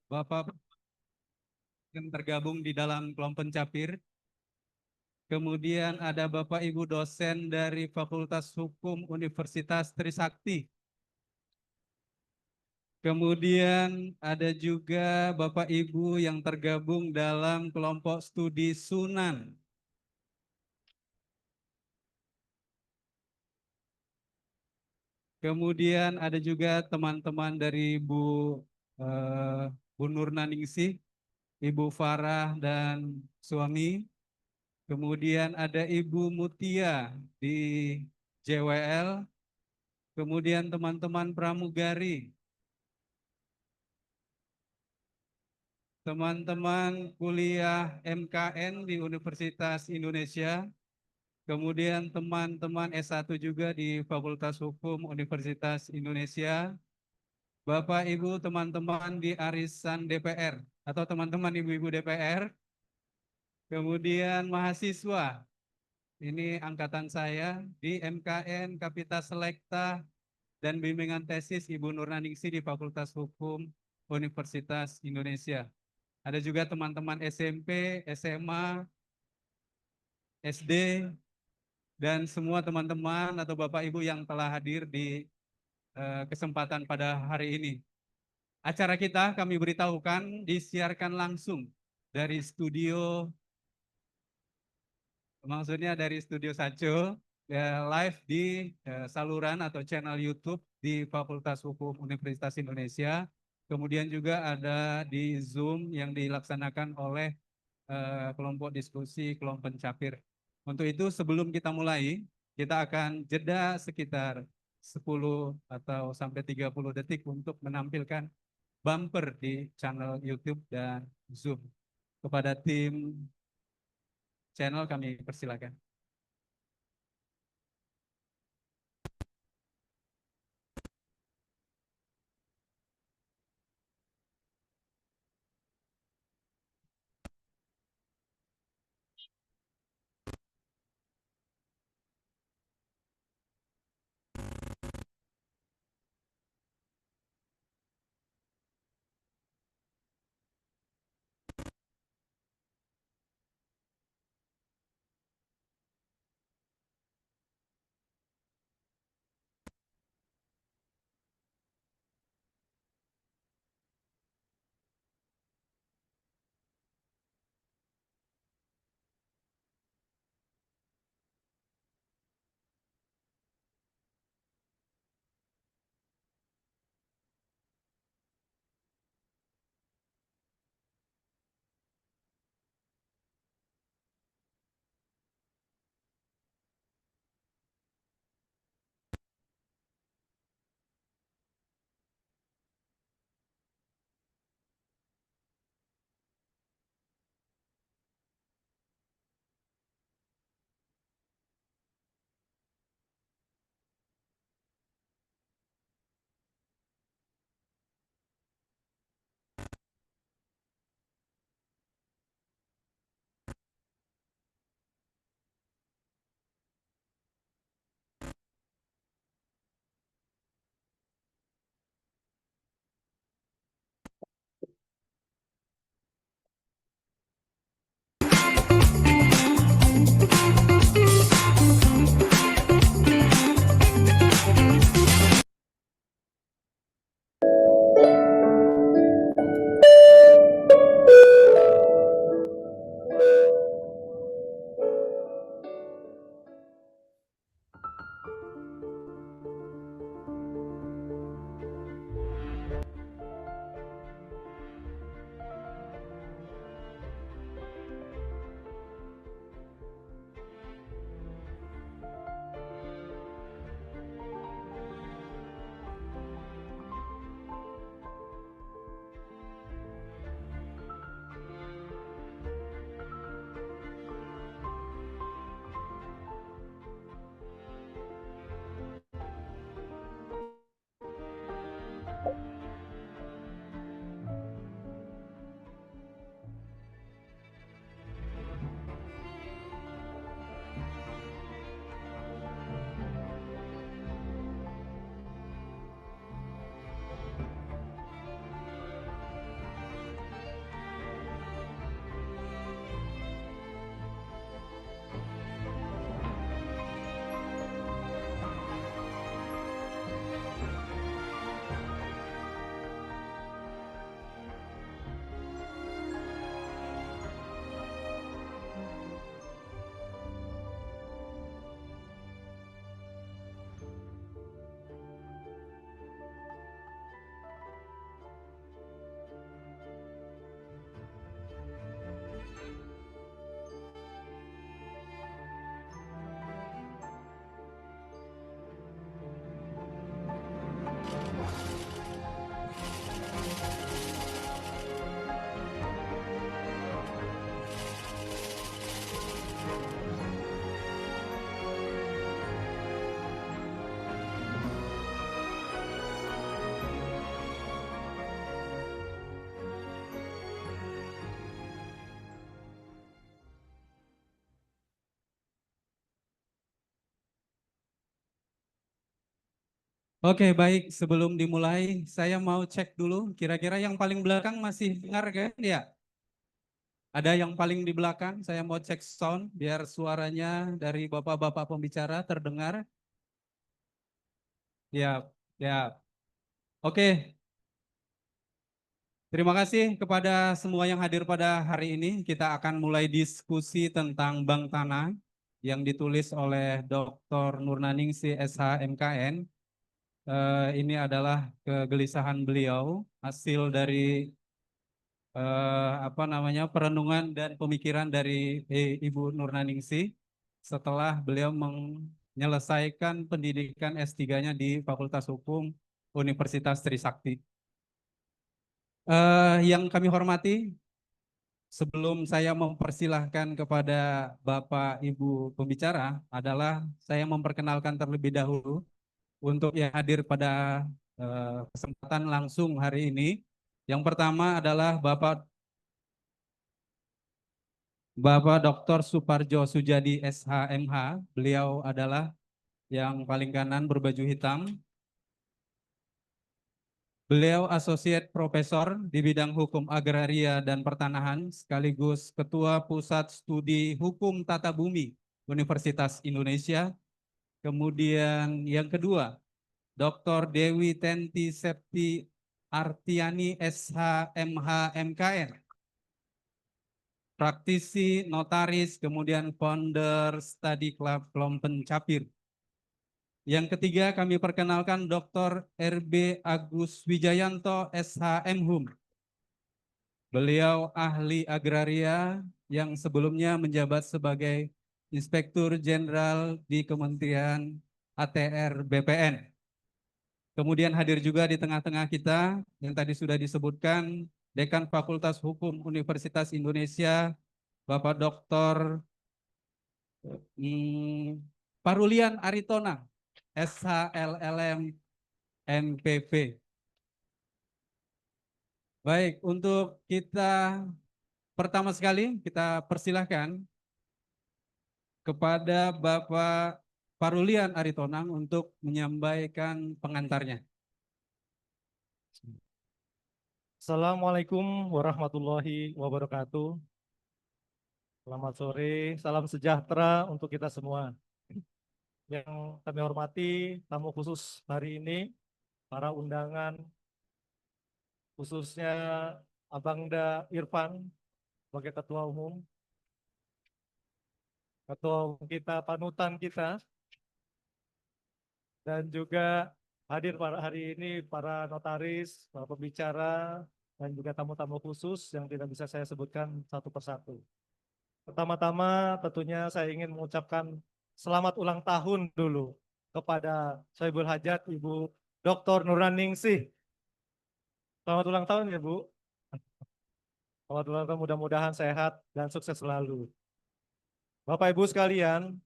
Bapak yang tergabung di dalam kelompok pencapir. Kemudian ada Bapak Ibu dosen dari Fakultas Hukum Universitas Trisakti. Kemudian ada juga Bapak Ibu yang tergabung dalam kelompok studi Sunan. Kemudian ada juga teman-teman dari eh, Bu Nurnaningsih, Ibu Farah dan suami. Kemudian ada Ibu Mutia di JWL. Kemudian teman-teman pramugari, teman-teman kuliah MKN di Universitas Indonesia. Kemudian teman-teman S1 juga di Fakultas Hukum Universitas Indonesia. Bapak, Ibu, teman-teman di arisan DPR atau teman-teman ibu-ibu DPR. Kemudian mahasiswa, ini angkatan saya di MKN, Kapita Selekta, dan bimbingan tesis Ibu Nurnaningsih di Fakultas Hukum Universitas Indonesia. Ada juga teman-teman SMP, SMA, SD, dan semua teman-teman atau Bapak Ibu yang telah hadir di kesempatan pada hari ini. Acara kita kami beritahukan disiarkan langsung dari studio, maksudnya dari studio Saco, live di saluran atau channel YouTube di Fakultas Hukum Universitas Indonesia. Kemudian juga ada di Zoom yang dilaksanakan oleh kelompok diskusi, kelompok pencapir. Untuk itu sebelum kita mulai, kita akan jeda sekitar 10 atau sampai 30 detik untuk menampilkan bumper di channel YouTube dan Zoom. Kepada tim channel kami persilakan. Oke, baik. Sebelum dimulai, saya mau cek dulu. Kira-kira yang paling belakang masih dengar kan? Ya, ada yang paling di belakang. Saya mau cek sound biar suaranya dari bapak-bapak pembicara terdengar. Ya, ya. Oke, terima kasih kepada semua yang hadir pada hari ini. Kita akan mulai diskusi tentang Bank Tanah yang ditulis oleh Dr. Nurnaningsih SH MKN. Ini adalah kegelisahan beliau, hasil dari apa namanya perenungan dan pemikiran dari Ibu Nurnaningsih setelah beliau menyelesaikan pendidikan S3-nya di Fakultas Hukum Universitas Trisakti. Yang kami hormati, sebelum saya mempersilahkan kepada Bapak Ibu pembicara adalah saya memperkenalkan terlebih dahulu untuk yang hadir pada kesempatan langsung hari ini. Yang pertama adalah Bapak Dr. Suparjo Sujadi SH.MH. Beliau adalah yang paling kanan berbaju hitam. Beliau Associate Profesor di bidang Hukum Agraria dan Pertanahan sekaligus Ketua Pusat Studi Hukum Tata Bumi Universitas Indonesia. Kemudian yang kedua, Dr. Dewi Tenti Septi Artiani SH.MH MKN. Praktisi, notaris, kemudian founder Study Club Klompen Capir. Yang ketiga kami perkenalkan Dr. RB Agus Wijayanto SH.MHum. Beliau ahli agraria yang sebelumnya menjabat sebagai Inspektur Jenderal di Kementerian ATR BPN. Kemudian hadir juga di tengah-tengah kita yang tadi sudah disebutkan Dekan Fakultas Hukum Universitas Indonesia, Bapak Dr. Parulian Aritona, SHLLM NPP. Baik, untuk kita pertama sekali kita persilahkan kepada Bapak Parulian Aritonang untuk menyampaikan pengantarnya. Assalamualaikum warahmatullahi wabarakatuh. Selamat sore, salam sejahtera untuk kita semua. Yang kami hormati, tamu khusus hari ini, para undangan, khususnya Abangda Irfan sebagai Ketua Umum kita, panutan kita, dan juga hadir pada hari ini para notaris, para pembicara, dan juga tamu-tamu khusus yang tidak bisa saya sebutkan satu persatu. Pertama-tama tentunya saya ingin mengucapkan selamat ulang tahun dulu kepada Sohibul Hajat Ibu Dr. Nurnaningsih. Selamat ulang tahun ya Bu. Selamat ulang tahun, mudah-mudahan sehat dan sukses selalu. Bapak Ibu sekalian,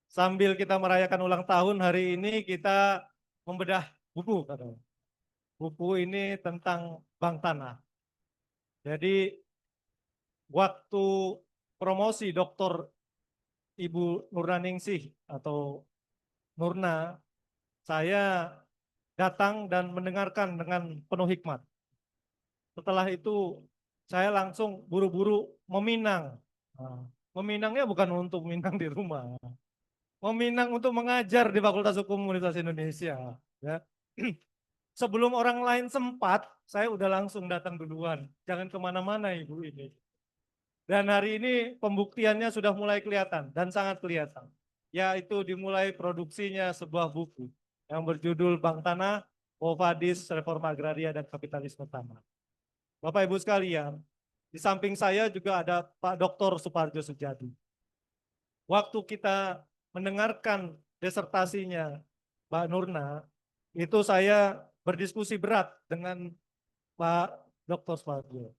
sambil kita merayakan ulang tahun hari ini kita membedah buku katanya. Buku ini tentang Bank Tanah. Jadi waktu promosi Dr. Ibu Nurnaningsih atau Nurna, saya datang dan mendengarkan dengan penuh hikmat. Setelah itu saya langsung buru-buru meminang. Meminangnya bukan untuk meminang di rumah. Meminang untuk mengajar di Fakultas Hukum Universitas Indonesia. Ya. Sebelum orang lain sempat, saya udah langsung datang duluan. Jangan kemana-mana Ibu ini. Dan hari ini pembuktiannya sudah mulai kelihatan dan sangat kelihatan. Yaitu dimulai produksinya sebuah buku yang berjudul Bank Tanah, Quo Vadis, Reforma Agraria dan Kapitalisme Tanah. Bapak Ibu sekalian, di samping saya juga ada Pak Dr. Suparjo Sujadi. Waktu kita mendengarkan disertasinya Mbak Nurna, itu saya berdiskusi berat dengan Pak Dr. Suparjo,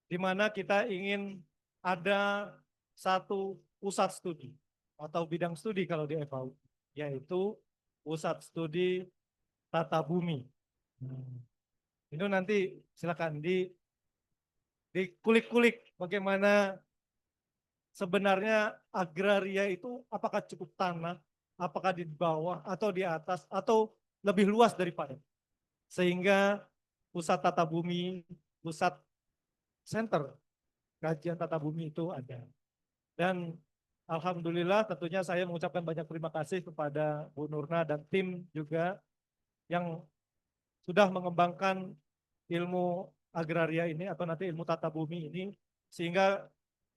di mana kita ingin ada satu pusat studi atau bidang studi kalau di FAU, yaitu Pusat Studi Tata Bumi. Itu nanti silakan dikulik-kulik bagaimana sebenarnya agraria itu apakah cukup tanah, apakah di bawah atau di atas, atau lebih luas daripada. Sehingga pusat tata bumi, pusat center kajian tata bumi itu ada. Dan alhamdulillah tentunya saya mengucapkan banyak terima kasih kepada Bu Nurna dan tim juga yang sudah mengembangkan ilmu agraria ini atau nanti ilmu tata bumi ini sehingga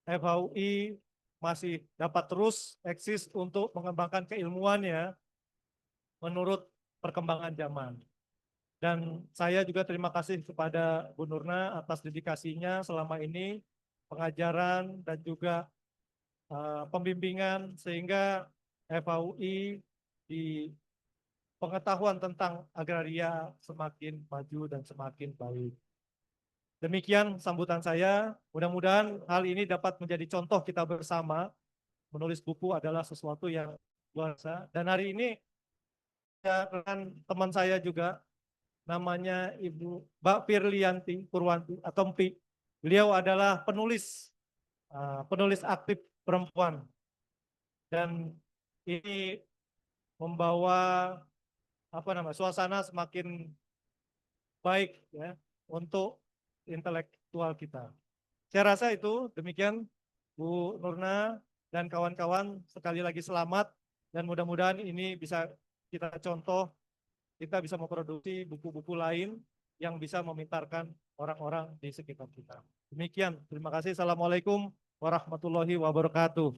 FHUI masih dapat terus eksis untuk mengembangkan keilmuannya menurut perkembangan zaman. Dan saya juga terima kasih kepada Bu Nurna atas dedikasinya selama ini, pengajaran dan juga pembimbingan sehingga FHUI di pengetahuan tentang agraria semakin maju dan semakin baik. Demikian sambutan saya. Mudah-mudahan hal ini dapat menjadi contoh kita bersama. Menulis buku adalah sesuatu yang luar biasa. Dan hari ini dengan teman saya juga, namanya Ibu Mbak Firlianti Purwanti atau Mpi. Beliau adalah penulis aktif perempuan. Dan ini membawa suasana semakin baik ya untuk intelektual kita. Saya rasa itu demikian Bu Nurna dan kawan-kawan, sekali lagi selamat dan mudah-mudahan ini bisa kita contoh, kita bisa memproduksi buku-buku lain yang bisa memintarkan orang-orang di sekitar kita. Demikian, terima kasih. Assalamualaikum warahmatullahi wabarakatuh.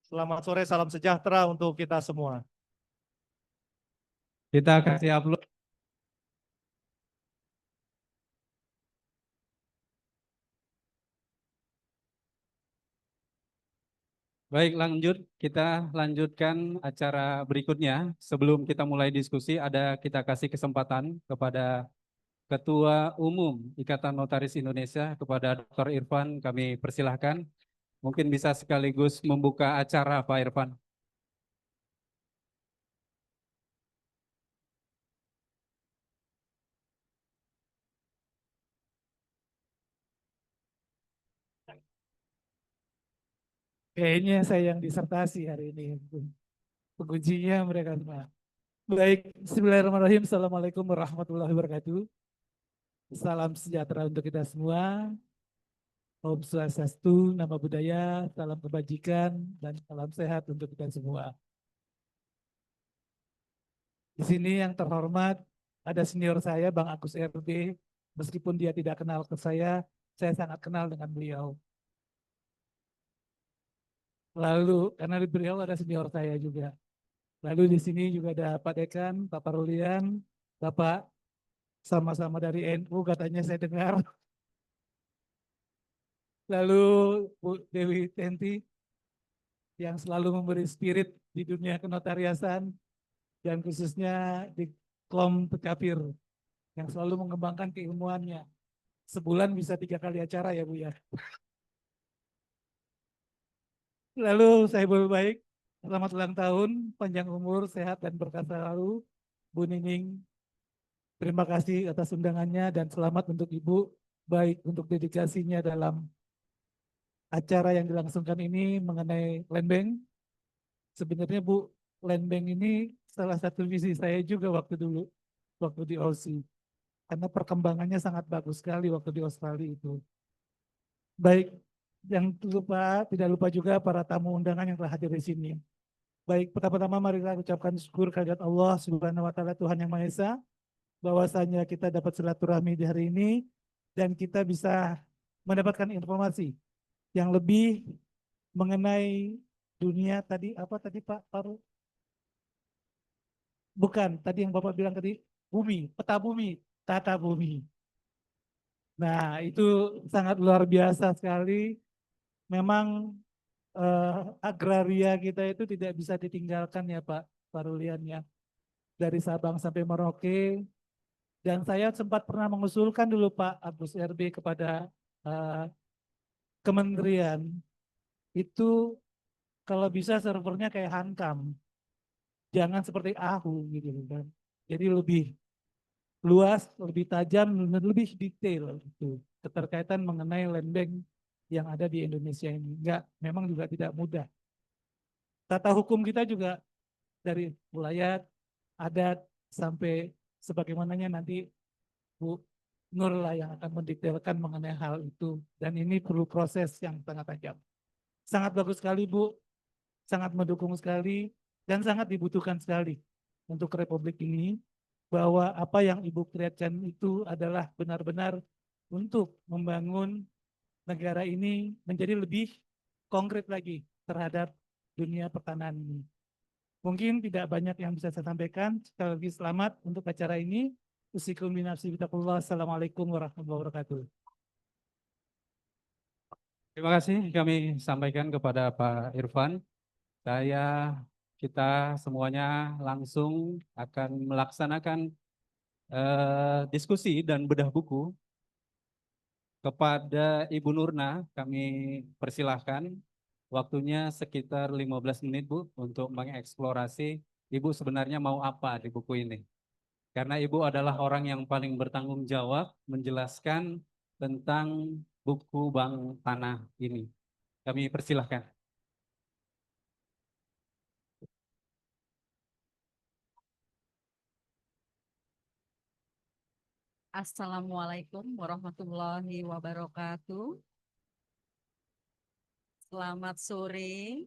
Selamat sore, salam sejahtera untuk kita semua. Kita kasih upload. Baik, lanjut. Kita lanjutkan acara berikutnya. Sebelum kita mulai diskusi, kita kasih kesempatan kepada Ketua Umum Ikatan Notaris Indonesia, kepada Dr. Irfan, kami persilahkan. Mungkin bisa sekaligus membuka acara, Pak Irfan. Kayaknya saya yang disertasi hari ini. Pengujinya mereka semua. Baik, bismillahirrahmanirrahim. Assalamualaikum warahmatullahi wabarakatuh. Salam sejahtera untuk kita semua. Om Swastiastu, nama budaya, salam kebajikan, dan salam sehat untuk kita semua. Di sini yang terhormat, ada senior saya, Bang Agus RB. Meskipun dia tidak kenal ke saya sangat kenal dengan beliau. Lalu, karena beliau ada senior saya juga. Lalu di sini juga ada Pak Dekan, Pak Parulian, Bapak sama-sama dari NU katanya saya dengar. Lalu Bu Dewi Tenti yang selalu memberi spirit di dunia kenotariasan dan khususnya di Klom Tekapir yang selalu mengembangkan keilmuannya. Sebulan bisa 3 kali acara ya Bu ya. Lalu saya baik, selamat ulang tahun, panjang umur, sehat dan berkah selalu. Bu Nining, terima kasih atas undangannya dan selamat untuk Ibu, baik untuk dedikasinya dalam acara yang dilangsungkan ini mengenai land bank. Sebenarnya Bu, land bank ini salah satu visi saya juga waktu dulu, waktu di Aussie. Karena perkembangannya sangat bagus sekali waktu di Australia itu. Baik, tidak lupa juga para tamu undangan yang telah hadir di sini. Baik, pertama-tama mari kita ucapkan syukur kehadirat Allah Subhanahu wa taala Tuhan yang Maha Esa, bahwasanya kita dapat silaturahmi di hari ini dan kita bisa mendapatkan informasi yang lebih mengenai dunia tadi apa tadi Pak Paru? Bukan, tadi yang Bapak bilang tadi bumi, peta bumi, tata bumi. Nah, itu sangat luar biasa sekali. Memang agraria kita itu tidak bisa ditinggalkan ya Pak Parulian ya. Dari Sabang sampai Merauke. Dan saya sempat pernah mengusulkan dulu Pak Agus RB kepada kementerian itu kalau bisa servernya kayak Hankam. Jangan seperti Ahu gitu kan. Jadi lebih luas, lebih tajam, lebih detail gitu. Keterkaitan mengenai land bank yang ada di Indonesia ini. Enggak, memang juga tidak mudah. Tata hukum kita juga dari wilayah, adat, sampai sebagaimananya nanti Bu Nur lah yang akan mendetailkan mengenai hal itu. Dan ini perlu proses yang sangat tajam. Sangat bagus sekali Bu, sangat mendukung sekali, dan sangat dibutuhkan sekali untuk Republik ini, bahwa apa yang Ibu kreatkan itu adalah benar-benar untuk membangun negara ini menjadi lebih konkret lagi terhadap dunia pertanahan ini. Mungkin tidak banyak yang bisa saya sampaikan. Sekali lagi selamat untuk acara ini. Usikum binafsi bitaqullah. Assalamualaikum warahmatullahi wabarakatuh. Terima kasih kami sampaikan kepada Pak Irfan. Kita semuanya langsung akan melaksanakan diskusi dan bedah buku. Kepada Ibu Nurna, kami persilahkan waktunya sekitar 15 menit Bu untuk mengeksplorasi Ibu sebenarnya mau apa di buku ini. Karena Ibu adalah orang yang paling bertanggung jawab menjelaskan tentang buku Bank Tanah ini. Kami persilahkan. Assalamualaikum warahmatullahi wabarakatuh. Selamat sore.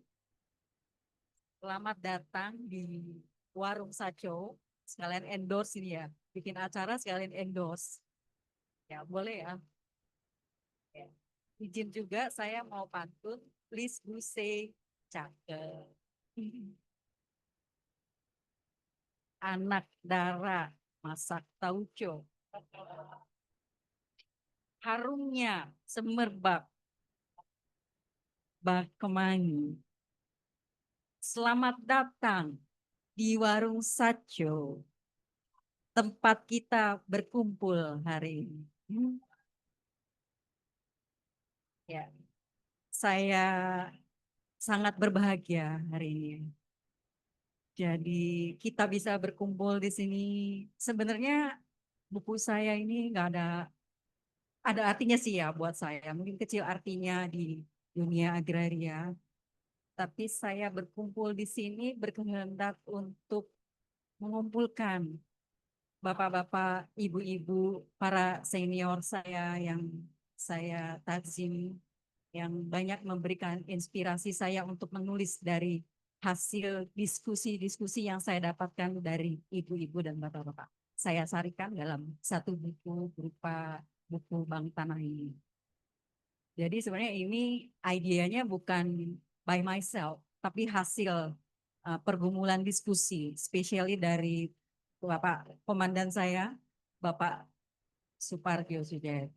Selamat datang di Warung Saco. Sekalian endorse ini ya. Bikin acara sekalian endorse. Ya, boleh ya. Ya. Izin juga saya mau pantun. Please do say cakep. Anak dara masak tauco. Harumnya semerbak bak kemangi. Selamat datang di Warung Saco, tempat kita berkumpul hari ini. Ya, saya sangat berbahagia hari ini. Jadi kita bisa berkumpul di sini. Sebenarnya buku saya ini nggak ada artinya sih ya buat saya. Mungkin kecil artinya di dunia agraria. Tapi saya berkumpul di sini berkehendak untuk mengumpulkan bapak-bapak, ibu-ibu, para senior saya yang saya takzim, yang banyak memberikan inspirasi saya untuk menulis dari hasil diskusi-diskusi yang saya dapatkan dari ibu-ibu dan bapak-bapak. Saya sarikan dalam satu buku berupa buku Bank Tanah ini. Jadi sebenarnya ini idenya bukan by myself, tapi hasil pergumulan diskusi, spesially dari Bapak Komandan saya, Bapak Suparjo Sujat.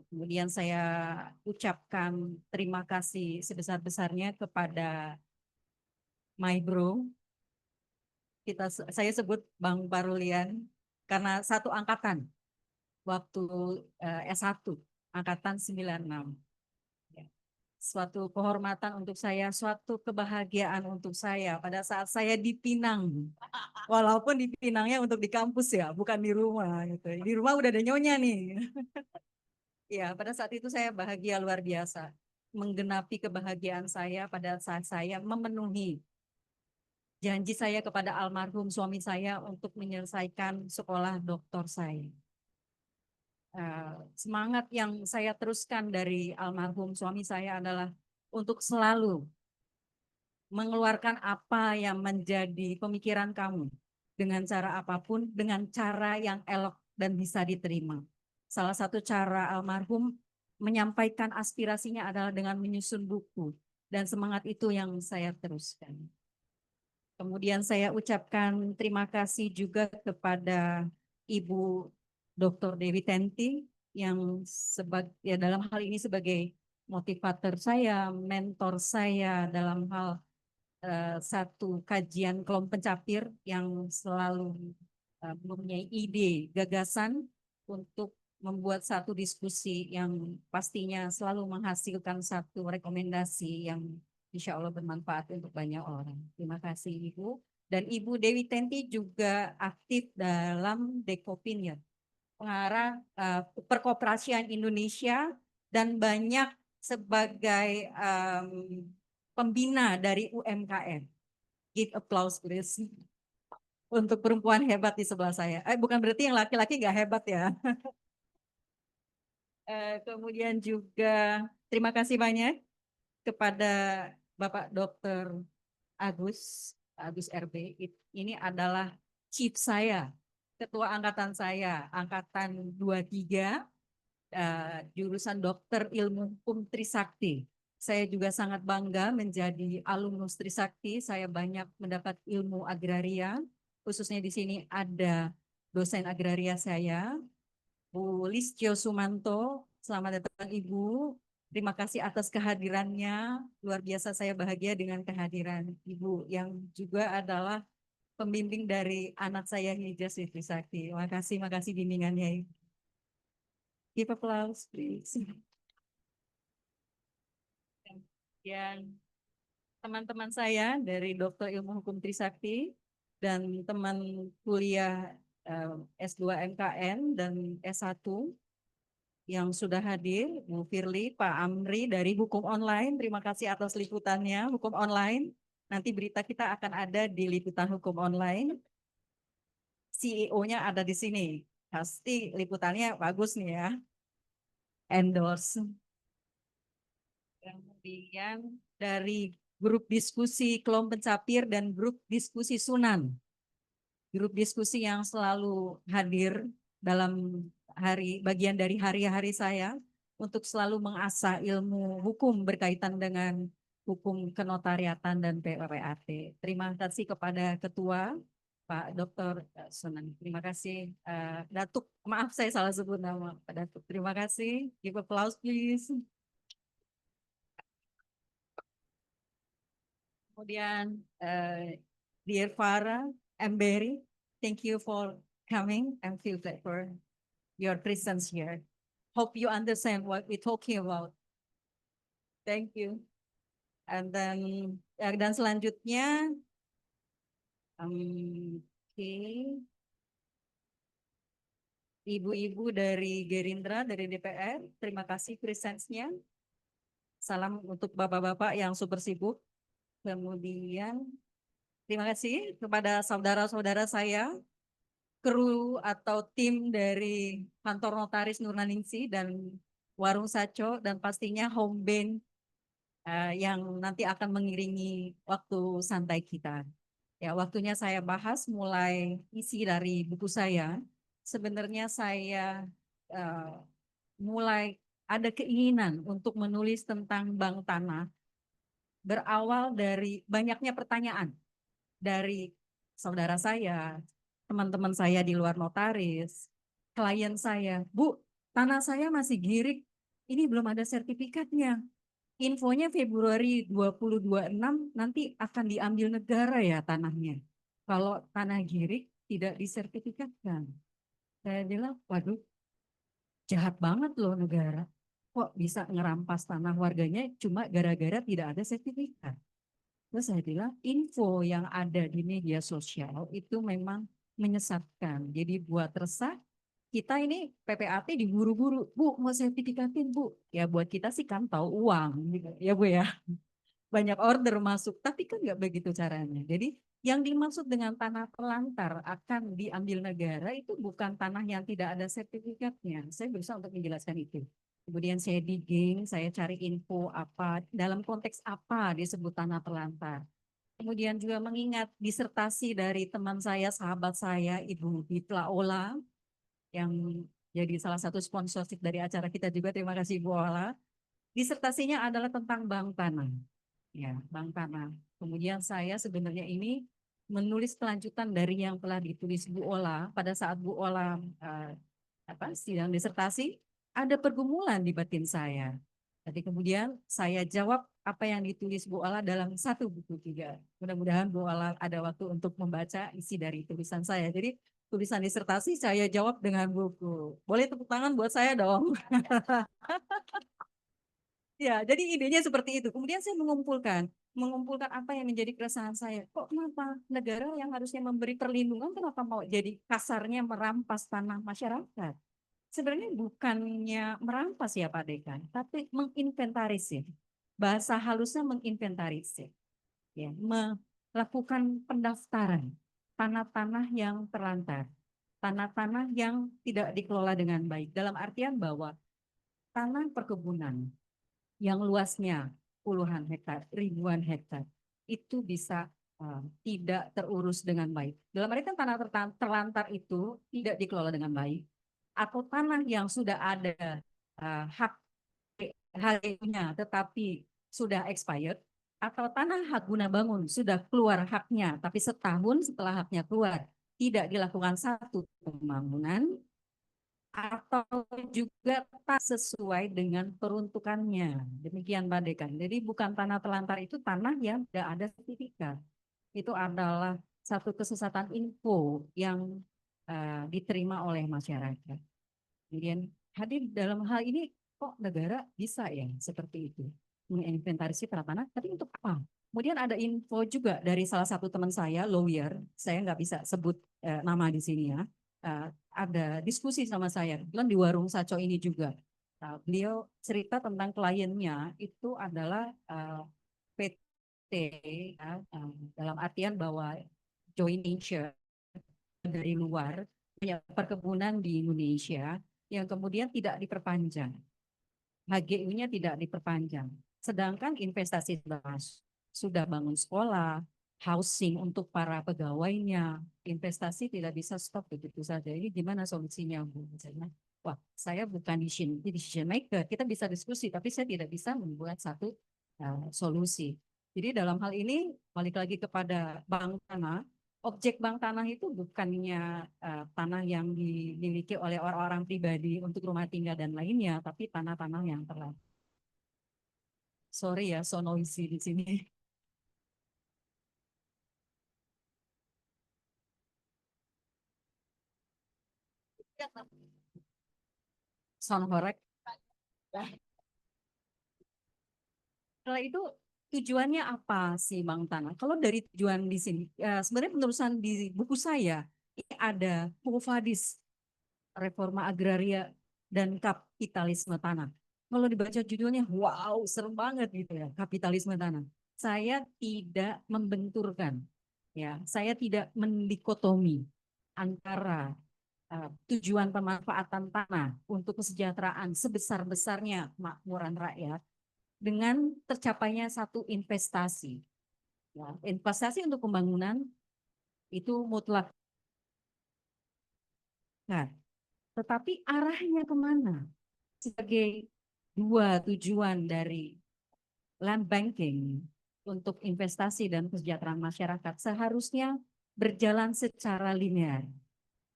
Kemudian saya ucapkan terima kasih sebesar-besarnya kepada my bro. Saya sebut Bang Barulian karena satu angkatan waktu S1, angkatan 96. Suatu kehormatan untuk saya, suatu kebahagiaan untuk saya pada saat saya dipinang. Walaupun dipinangnya untuk di kampus ya, bukan di rumah gitu. Di rumah udah ada nyonya nih. Ya, pada saat itu saya bahagia luar biasa. Menggenapi kebahagiaan saya pada saat saya memenuhi janji saya kepada almarhum suami saya untuk menyelesaikan sekolah doktor saya. Semangat yang saya teruskan dari almarhum suami saya adalah untuk selalu mengeluarkan apa yang menjadi pemikiran kamu dengan cara apapun, dengan cara yang elok dan bisa diterima. Salah satu cara almarhum menyampaikan aspirasinya adalah dengan menyusun buku, dan semangat itu yang saya teruskan. Kemudian saya ucapkan terima kasih juga kepada Ibu Dr. Dewi Tenti yang dalam hal ini sebagai motivator saya, mentor saya dalam hal satu kajian kelompok pencapir yang selalu mempunyai ide, gagasan untuk membuat satu diskusi yang pastinya selalu menghasilkan satu rekomendasi yang insya Allah bermanfaat untuk banyak orang. Terima kasih Ibu. Dan Ibu Dewi Tenti juga aktif dalam Dekopin ya, pengarah Perkoperasian Indonesia, dan banyak sebagai pembina dari UMKM. Give applause please. untuk perempuan hebat di sebelah saya. Bukan berarti yang laki-laki nggak hebat ya. Kemudian juga terima kasih banyak kepada Bapak Dr. Agus RB. Ini adalah chief saya, ketua angkatan saya, angkatan 23, jurusan Dokter Ilmu Hukum Trisakti. Saya juga sangat bangga menjadi alumnus Trisakti. Saya banyak mendapat ilmu agraria, khususnya di sini ada dosen agraria saya, Bu Listio Sumanto. Selamat datang Ibu. Terima kasih atas kehadirannya. Luar biasa saya bahagia dengan kehadiran Ibu yang juga adalah pembimbing dari anak saya Hija Siti Sakti. Makasih bimbingannya. Give applause, please. Yang teman-teman saya dari Dokter Ilmu Hukum Trisakti dan teman kuliah S2 MKN dan S1 yang sudah hadir, Bu Firly, Pak Amri dari Hukum Online. Terima kasih atas liputannya, Hukum Online. Nanti berita kita akan ada di liputan Hukum Online. CEO-nya ada di sini. Pasti liputannya bagus nih ya. Endorse. Kemudian dari grup diskusi Kelom Pencapir dan grup diskusi Sunan. Grup diskusi yang selalu hadir dalam bagian dari hari-hari saya untuk selalu mengasah ilmu hukum berkaitan dengan hukum kenotariatan dan PPAT. Terima kasih kepada Ketua Pak Dr. Sunan. Terima kasih Datuk. Maaf saya salah sebut nama Pak Datuk. Terima kasih. Give applause please. Kemudian Dear Farah, I'm Berry. Thank you for coming and feel glad for your presence here. Hope you understand what we're talking about. Thank you. And then dan selanjutnya, Ibu-ibu dari Gerindra, dari DPR, terima kasih presence-nya. Salam untuk bapak-bapak yang super sibuk. Kemudian terima kasih kepada saudara-saudara saya, kru atau tim dari kantor notaris Nurnaningsi dan Warung Saco, dan pastinya home band yang nanti akan mengiringi waktu santai kita. Ya, waktunya saya bahas mulai isi dari buku saya. Sebenarnya saya mulai ada keinginan untuk menulis tentang bank tanah berawal dari banyaknya pertanyaan dari saudara saya, teman-teman saya di luar notaris, klien saya. Bu, tanah saya masih girik, ini belum ada sertifikatnya. Infonya Februari 2026 nanti akan diambil negara ya tanahnya. Kalau tanah girik tidak disertifikatkan. Saya bilang, waduh, jahat banget loh negara. Kok bisa ngerampas tanah warganya cuma gara-gara tidak ada sertifikat. Terus saya bilang info yang ada di media sosial itu memang menyesatkan. Jadi buat resah, kita ini PPAT diburu-buru. Bu, mau sertifikatin Bu. Ya buat kita sih kan tahu uang. Ya Bu ya. Banyak order masuk, tapi kan nggak begitu caranya. Jadi yang dimaksud dengan tanah pelantar akan diambil negara itu bukan tanah yang tidak ada sertifikatnya. Saya berusaha untuk menjelaskan itu. Kemudian saya digging, saya cari info apa, dalam konteks apa disebut tanah pelantar. Kemudian juga mengingat disertasi dari teman saya, sahabat saya, Ibu Bitla Ola, yang jadi salah satu sponsorship dari acara kita juga. Terima kasih Ibu Ola. Disertasinya adalah tentang bank tanah. Ya, bank tanah. Kemudian saya sebenarnya ini menulis kelanjutan dari yang telah ditulis Bu Ola pada saat Bu Ola sidang disertasi. Ada pergumulan di batin saya. Jadi kemudian saya jawab apa yang ditulis Bu Ola dalam satu buku juga. Mudah-mudahan Bu Ola ada waktu untuk membaca isi dari tulisan saya. Jadi tulisan disertasi saya jawab dengan buku. Boleh tepuk tangan buat saya dong. Ya, jadi idenya seperti itu. Kemudian saya mengumpulkan apa yang menjadi keresahan saya. Kok kenapa negara yang harusnya memberi perlindungan kenapa mau jadi kasarnya merampas tanah masyarakat? Sebenarnya bukannya merampas ya Pak Dekan, tapi menginventarisir. Bahasa halusnya menginventarisir. Ya, melakukan pendaftaran. tanah-tanah yang terlantar, tanah-tanah yang tidak dikelola dengan baik. Dalam artian bahwa tanah perkebunan yang luasnya puluhan hektar, ribuan hektar, itu bisa tidak terurus dengan baik. Dalam artian tanah terlantar itu tidak dikelola dengan baik, atau tanah yang sudah ada hak HGU-nya tetapi sudah expired, atau tanah hak guna bangun sudah keluar haknya, tapi setahun setelah haknya keluar tidak dilakukan satu pembangunan, atau juga tak sesuai dengan peruntukannya. Demikian Pak Dekan. Jadi bukan tanah telantar itu tanah yang tidak ada sertifikat. Itu adalah satu kesesatan info yang diterima oleh masyarakat. Kemudian hadir dalam hal ini kok negara bisa ya seperti itu menginventarisasi tanah, tapi untuk apa? Kemudian ada info juga dari salah satu teman saya, lawyer, saya nggak bisa sebut nama di sini ya. Ada diskusi sama saya, bilang di warung Saco ini juga. Beliau cerita tentang kliennya itu adalah PT ya, dalam artian bahwa joint venture dari luar punya perkebunan di Indonesia yang kemudian tidak diperpanjang. HGU-nya tidak diperpanjang. Sedangkan investasi sudah bangun sekolah, housing untuk para pegawainya, investasi tidak bisa stop begitu saja. Ini gimana solusinya, Bu? Misalnya, wah, saya bukan decision maker, kita bisa diskusi, tapi saya tidak bisa membuat satu solusi. Jadi dalam hal ini, balik lagi kepada bank tanah, objek bank tanah itu bukannya tanah yang dimiliki oleh orang-orang pribadi untuk rumah tinggal dan lainnya, tapi tanah-tanah yang terlarang. Sorry ya, so noisy di sini. Sound horek. Setelah itu tujuannya apa sih Bang Tanah? Kalau dari tujuan di sini, sebenarnya penerusan di buku saya ini ada Quo Vadis, Reforma Agraria dan Kapitalisme Tanah. Kalau dibaca judulnya, wow, serem banget gitu ya, kapitalisme tanah. Saya tidak membenturkan, ya, saya tidak mendikotomi antara tujuan pemanfaatan tanah untuk kesejahteraan sebesar-besarnya makmuran rakyat dengan tercapainya satu investasi. Ya, investasi untuk pembangunan itu mutlak. Nah, tetapi arahnya kemana? Sebagai dua tujuan dari land banking untuk investasi dan kesejahteraan masyarakat seharusnya berjalan secara linear,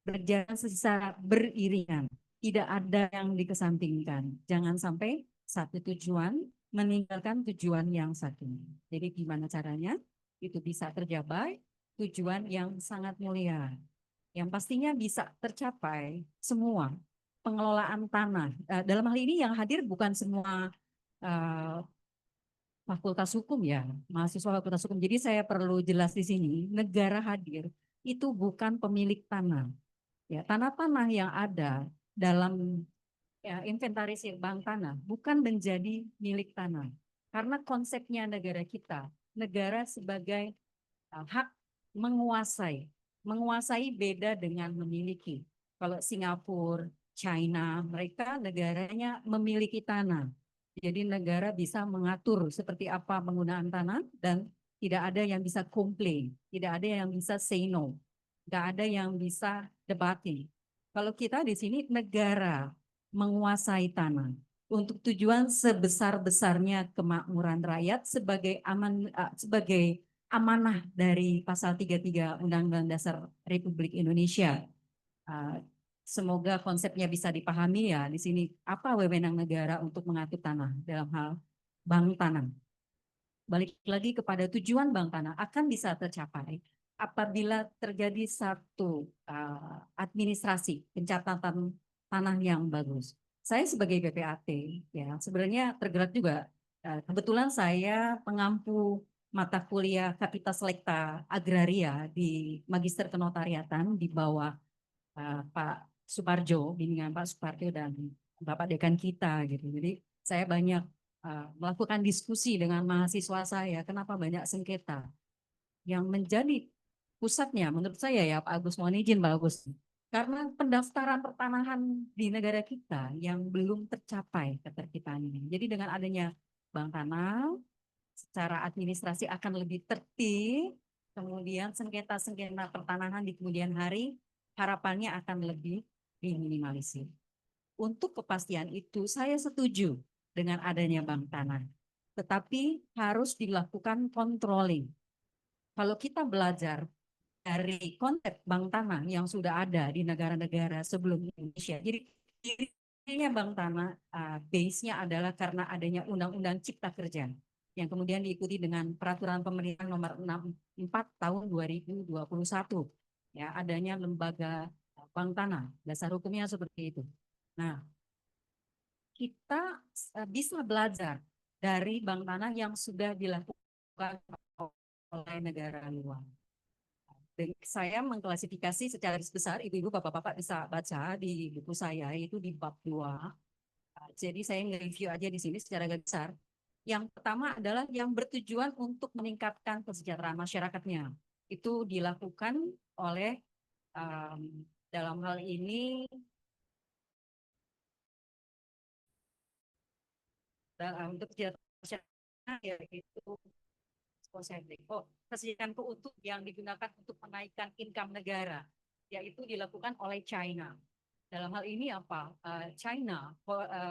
berjalan secara beriringan, tidak ada yang dikesampingkan. Jangan sampai satu tujuan meninggalkan tujuan yang satu. Jadi gimana caranya? Itu bisa tercapai tujuan yang sangat mulia. Yang pastinya bisa tercapai semua pengelolaan tanah. Dalam hal ini yang hadir bukan semua fakultas hukum ya, mahasiswa fakultas hukum. Jadi saya perlu jelas di sini, negara hadir itu bukan pemilik tanah. Ya, tanah-tanah yang ada dalam inventarisir bank tanah bukan menjadi milik tanah. Karena konsepnya negara kita, negara sebagai hak menguasai. Menguasai beda dengan memiliki. Kalau Singapura, China, mereka negaranya memiliki tanah. Jadi negara bisa mengatur seperti apa penggunaan tanah dan tidak ada yang bisa komplain, tidak ada yang bisa say no, tidak ada yang bisa debating. Kalau kita di sini negara menguasai tanah untuk tujuan sebesar-besarnya kemakmuran rakyat sebagai sebagai amanah dari pasal 33 Undang-Undang Dasar Republik Indonesia. Semoga konsepnya bisa dipahami ya di sini apa wewenang negara untuk mengatur tanah dalam hal bank tanah. Balik lagi kepada tujuan bank tanah akan bisa tercapai apabila terjadi satu administrasi pencatatan tanah yang bagus. Saya sebagai PPAT ya sebenarnya tergerak juga. Kebetulan saya pengampu mata kuliah Kapita Selekta Agraria di Magister Kenotariatan di bawah Pak Suparjo, bimbingan Pak Suparjo dan Bapak Dekan kita gitu. Jadi saya banyak melakukan diskusi dengan mahasiswa saya, kenapa banyak sengketa. Yang menjadi pusatnya menurut saya ya Pak Agus, mohon izin Pak Agus. Karena pendaftaran pertanahan di negara kita yang belum tercapai ketertiban ini. Jadi dengan adanya bank tanah, secara administrasi akan lebih tertib, kemudian sengketa-sengketa pertanahan di kemudian hari harapannya akan lebih diminimalisir. Untuk kepastian itu saya setuju dengan adanya bank tanah, tetapi harus dilakukan controlling. Kalau kita belajar dari konsep bank tanah yang sudah ada di negara-negara sebelum Indonesia. Jadi dirinya bank tanah base-nya adalah karena adanya Undang-Undang Cipta Kerja yang kemudian diikuti dengan Peraturan Pemerintah Nomor 64 Tahun 2021. Ya, adanya lembaga bank tanah, dasar hukumnya seperti itu. Nah, kita bisa belajar dari bank tanah yang sudah dilakukan oleh negara luar. Saya mengklasifikasi secara garis besar, ibu-ibu, bapak-bapak bisa baca di buku saya, itu di bab 2. Jadi saya nge-review aja di sini secara garis besar. Yang pertama adalah yang bertujuan untuk meningkatkan kesejahteraan masyarakatnya. Itu dilakukan oleh dalam hal ini untuk kesejahteraan masyarakat, yaitu kesejahteraan keutuh yang digunakan untuk menaikkan income negara, yaitu dilakukan oleh China. Dalam hal ini apa? China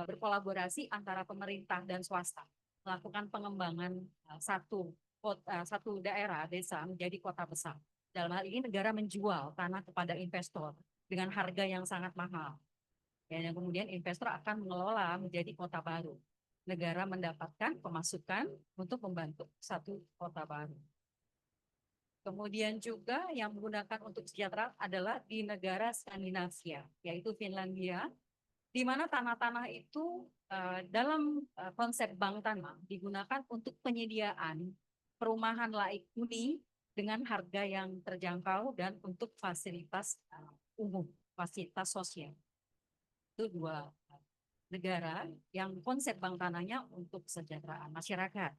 berkolaborasi antara pemerintah dan swasta melakukan pengembangan satu daerah desa menjadi kota besar. Dalam hal ini negara menjual tanah kepada investor dengan harga yang sangat mahal. Dan kemudian investor akan mengelola menjadi kota baru. Negara mendapatkan pemasukan untuk membantu satu kota baru. Kemudian juga yang menggunakan untuk kesejahteraan adalah di negara Skandinavia, yaitu Finlandia, di mana tanah-tanah itu dalam konsep bank tanah digunakan untuk penyediaan perumahan layak huni dengan harga yang terjangkau dan untuk fasilitas umum, fasilitas sosial. Itu dua negara yang konsep bank tanahnya untuk kesejahteraan masyarakat.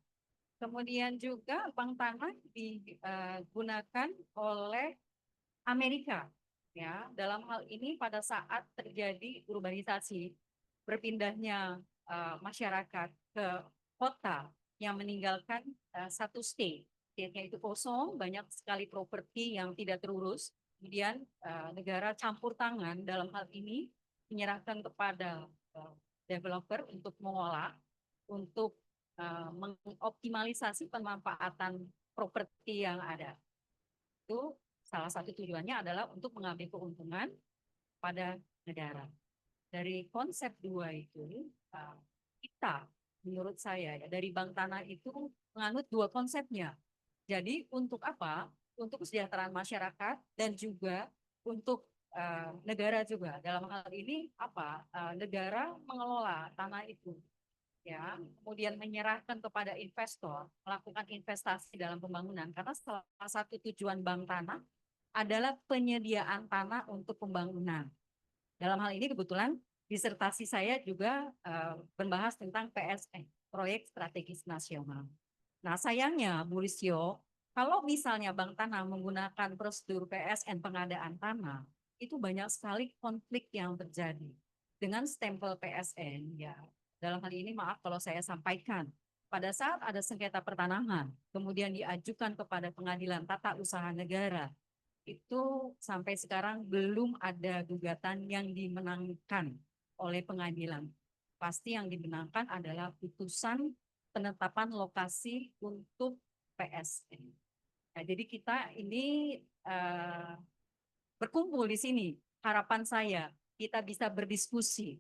Kemudian juga bank tanah digunakan oleh Amerika. Ya, dalam hal ini pada saat terjadi urbanisasi, berpindahnya masyarakat ke kota yang meninggalkan satu state. State-nya itu kosong, banyak sekali properti yang tidak terurus. Kemudian negara campur tangan dalam hal ini menyerahkan kepada developer untuk mengolah, untuk mengoptimalisasi pemanfaatan properti yang ada. Itu salah satu tujuannya adalah untuk mengambil keuntungan pada negara. Dari konsep 2 itu, kita menurut saya ya, dari bank tanah itu menganut 2 konsepnya. Jadi untuk apa? Untuk kesejahteraan masyarakat dan juga untuk negara juga. Dalam hal ini apa? Negara mengelola tanah itu, ya, kemudian menyerahkan kepada investor melakukan investasi dalam pembangunan. Karena salah satu tujuan bank tanah adalah penyediaan tanah untuk pembangunan. Dalam hal ini kebetulan disertasi saya juga membahas tentang PSN, Proyek Strategis Nasional. Nah, sayangnya Bu Lisio, kalau misalnya bank tanah menggunakan prosedur PSN pengadaan tanah, itu banyak sekali konflik yang terjadi. Dengan stempel PSN, ya, dalam hal ini maaf kalau saya sampaikan, pada saat ada sengketa pertanahan, kemudian diajukan kepada Pengadilan Tata Usaha Negara, itu sampai sekarang belum ada gugatan yang dimenangkan oleh pengadilan. Pasti yang dimenangkan adalah putusan penetapan lokasi untuk PSN. Nah, jadi kita ini berkumpul di sini. Harapan saya kita bisa berdiskusi,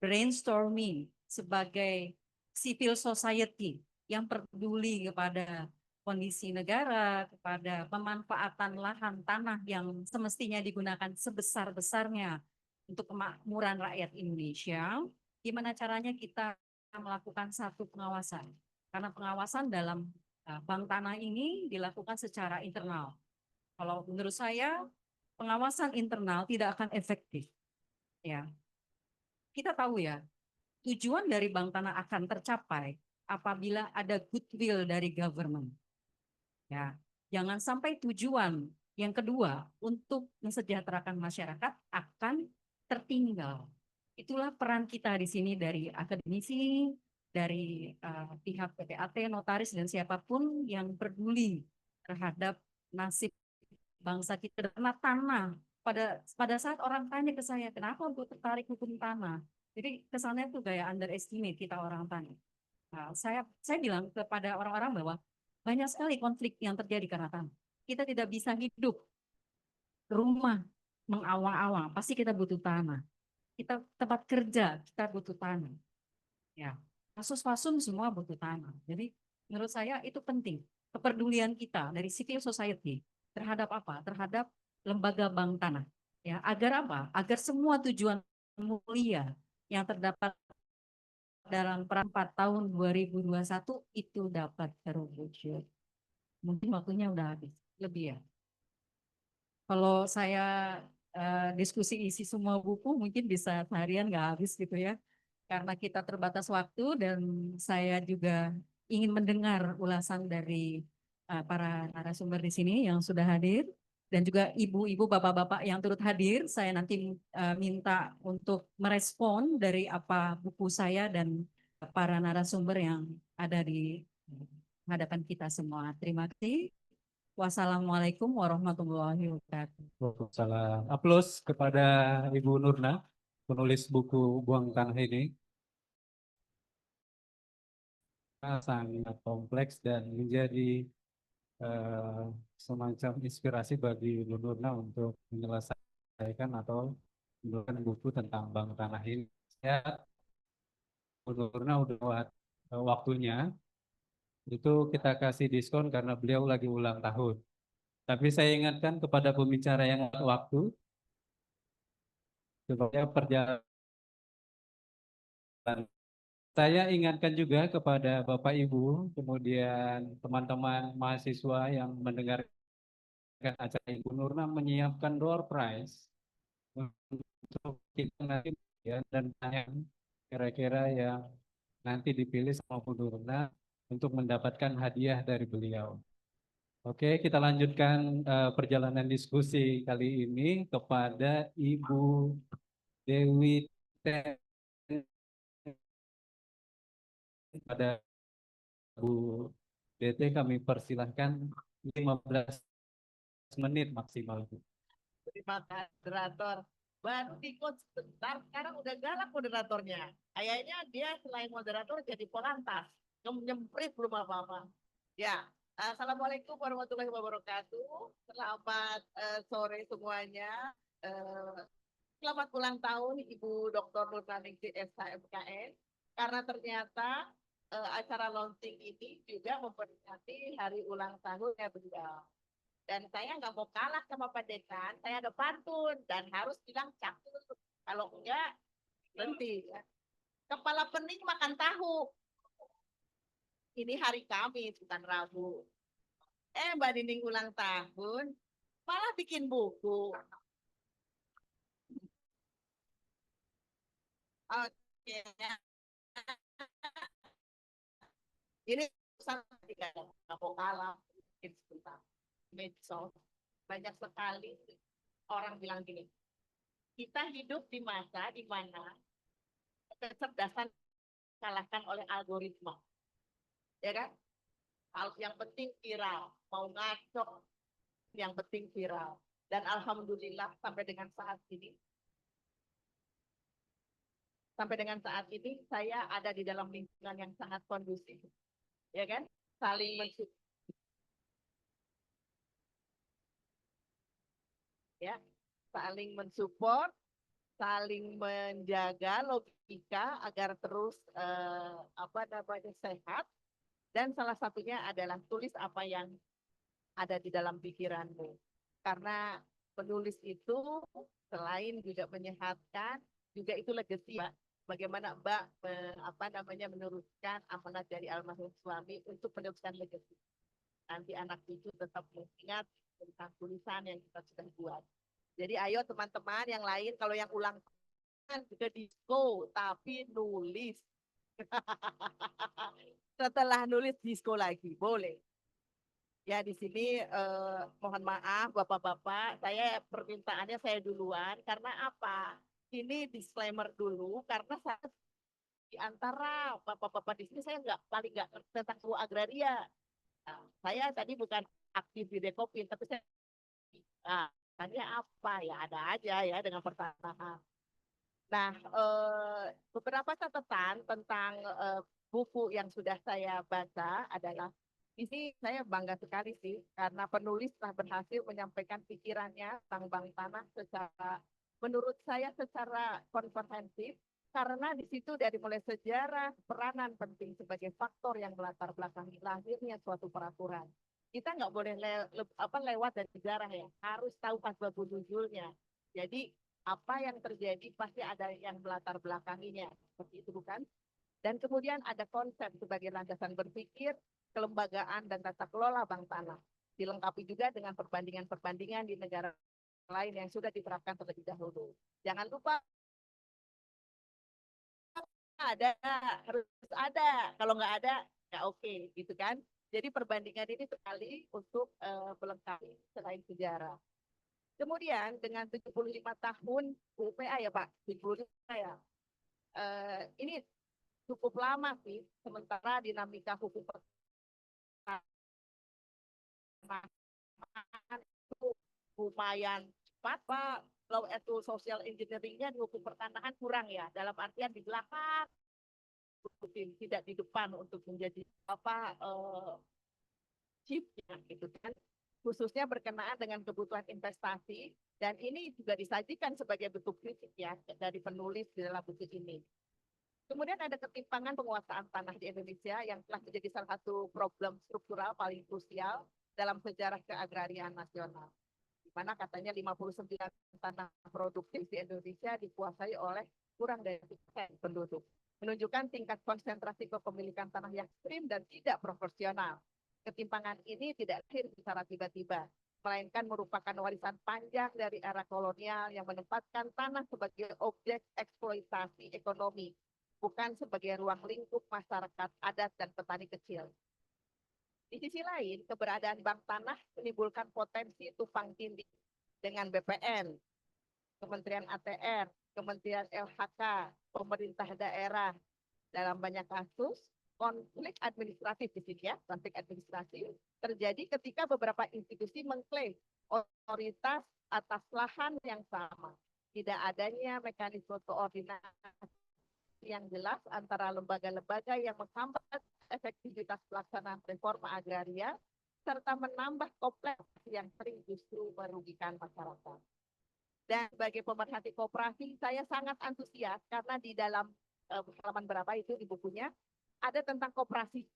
brainstorming sebagai civil society yang peduli kepada kondisi negara, kepada pemanfaatan lahan tanah yang semestinya digunakan sebesar-besarnya untuk kemakmuran rakyat Indonesia. Gimana caranya kita melakukan satu pengawasan? Karena pengawasan dalam bank tanah ini dilakukan secara internal. Kalau menurut saya pengawasan internal tidak akan efektif. Ya, kita tahu ya, tujuan dari bank tanah akan tercapai apabila ada goodwill dari government. Ya, jangan sampai tujuan Yang kedua, untuk mensejahterakan masyarakat akan tertinggal. Itulah peran kita di sini dari akademisi, dari pihak PPAT, notaris, dan siapapun yang peduli terhadap nasib bangsa kita. Karena tanah, pada saat orang tanya ke saya, kenapa untuk tertarik hukum tanah? Jadi kesannya itu gaya underestimate kita orang tanah. Nah, saya bilang kepada orang-orang bahwa banyak sekali konflik yang terjadi karena tanah. Kita tidak bisa hidup rumah mengawang-awang, pasti kita butuh tanah. Kita tempat kerja, kita butuh tanah. Ya, kasus-kasus semua butuh tanah. Jadi menurut saya itu penting. Kepedulian kita dari civil society terhadap apa? Terhadap lembaga bank tanah. Ya, agar apa? Agar semua tujuan mulia yang terdapat dalam peran 4 tahun 2021 itu dapat terwujud. Mungkin waktunya udah habis, lebih ya. Kalau saya diskusi isi semua buku mungkin bisa seharian nggak habis gitu ya. Karena kita terbatas waktu dan saya juga ingin mendengar ulasan dari para narasumber di sini yang sudah hadir dan juga ibu-ibu, bapak-bapak yang turut hadir. Saya nanti minta untuk merespon dari apa buku saya dan para narasumber yang ada di hadapan kita semua. Terima kasih. Wassalamualaikum warahmatullahi wabarakatuh. Waalaikumsalam. Aplaus kepada Ibu Nurna, penulis buku Buang Tanah ini. Sangat kompleks dan menjadi semacam inspirasi bagi Ibu Nurna untuk menyelesaikan atau menuliskan buku tentang Bank Tanah ini. Ya, Ibu Nurna udah buat waktunya, itu kita kasih diskon karena beliau lagi ulang tahun. Tapi saya ingatkan kepada pembicara yang waktu, supaya perjalanan. Saya ingatkan juga kepada Bapak Ibu, kemudian teman-teman mahasiswa yang mendengarkan acara Ibu Nurna menyiapkan door prize untuk kita nanti ya, dan tanya kira-kira yang nanti dipilih sama Bu Nurna untuk mendapatkan hadiah dari beliau. Oke, kita lanjutkan perjalanan diskusi kali ini kepada Ibu Dewi Ten. Pada Bu DT kami persilahkan 15 menit maksimal. Terima kasih moderator. Baru ikut sebentar, sekarang udah galak moderatornya. Kayaknya dia selain moderator jadi polantas. Nyemprit belum apa-apa. Ya, Assalamualaikum warahmatullahi wabarakatuh. Selamat sore semuanya. Selamat ulang tahun Ibu Dr. Nurnaningsih SHMKN. Karena ternyata acara launching ini juga memperingati hari ulang tahunnya beliau. Dan saya nggak mau kalah sama Pak Dekan, saya ada pantun dan harus bilang cakep. Kalau enggak, berhenti. Ya. Kepala pening makan tahu. Ini hari Kamis, bukan Rabu. Mbak Nining ulang tahun, malah bikin buku. Oke. Ini nggak mau kalah. Sebentar. Medsos. Banyak sekali orang bilang gini, kita hidup di masa di mana kecerdasan kalahkan oleh algoritma, ya kan? Yang penting viral, mau ngaco, yang penting viral. Dan alhamdulillah sampai dengan saat ini saya ada di dalam lingkungan yang sangat kondusif, ya kan? Saling mensupport, ya, saling mensupport, saling menjaga logika agar terus sehat. Dan salah satunya adalah tulis apa yang ada di dalam pikiranmu. Karena penulis itu selain juga menyehatkan, juga itu legacy, Mbak. Bagaimana Mbak meneruskan amanat dari almarhum suami untuk meneruskan legacy. Nanti anak cucu tetap mengingat tentang tulisan yang kita sudah buat. Jadi ayo teman-teman yang lain, kalau yang ulang tahun juga disco, tapi nulis. Setelah nulis disco lagi, boleh. Ya di sini mohon maaf Bapak-bapak, saya permintaannya saya duluan karena apa? Ini disclaimer dulu karena saya di antara Bapak-bapak di sini saya nggak ngerti tentang suku agraria. Nah, saya tadi bukan aktif di Dekopin, tapi saya tanya apa ya ada aja ya dengan pertanahan. Nah, beberapa catatan tentang buku yang sudah saya baca adalah di sini saya bangga sekali sih karena penulis telah berhasil menyampaikan pikirannya tentang bank tanah secara menurut saya secara komprehensif karena di situ dari mulai sejarah peranan penting sebagai faktor yang melatar belakangi lahirnya suatu peraturan. Kita nggak boleh lewat dari sejarah ya, harus tahu asbabun nuzulnya. Jadi apa yang terjadi pasti ada yang melatar belakanginya, seperti itu bukan? Dan kemudian ada konsep sebagai landasan berpikir, kelembagaan dan tata kelola bank tanah. Dilengkapi juga dengan perbandingan-perbandingan di negara lain yang sudah diterapkan terlebih dahulu. Jangan lupa ada, harus ada. Kalau nggak ada, nggak oke, gitu kan? Jadi perbandingan ini sekali untuk melengkapi selain sejarah. Kemudian dengan 75 tahun UPA ya Pak, 75 ya. Ini cukup lama sih, sementara dinamika hukum pertanahan itu lumayan cepat Pak. Kalau itu social engineering-nya di hukum pertanahan kurang ya, dalam artian di belakang, tidak di depan untuk menjadi apa chief-nya gitu kan. Khususnya berkenaan dengan kebutuhan investasi dan ini juga disajikan sebagai bentuk kritik ya dari penulis di dalam buku ini. Kemudian ada ketimpangan penguasaan tanah di Indonesia yang telah menjadi salah satu problem struktural paling krusial dalam sejarah keagrarian nasional. Di mana katanya 59 tanah produktif di Indonesia dikuasai oleh kurang dari 1% penduduk. Menunjukkan tingkat konsentrasi kepemilikan tanah yang ekstrim dan tidak proporsional. Ketimpangan ini tidak lahir secara tiba-tiba, melainkan merupakan warisan panjang dari era kolonial yang menempatkan tanah sebagai objek eksploitasi ekonomi, bukan sebagai ruang lingkup masyarakat adat dan petani kecil. Di sisi lain, keberadaan bank tanah menimbulkan potensi tumpang tindih dengan BPN, Kementerian ATR, Kementerian LHK, pemerintah daerah. Dalam banyak kasus, konflik administratif di sini ya, konflik administratif terjadi ketika beberapa institusi mengklaim otoritas atas lahan yang sama. Tidak adanya mekanisme koordinasi yang jelas antara lembaga-lembaga yang menghambat efektivitas pelaksanaan reforma agraria serta menambah kompleksitas yang sering justru merugikan masyarakat. Dan sebagai pemerhati koperasi, saya sangat antusias karena di dalam halaman berapa itu di bukunya ada tentang koperasi.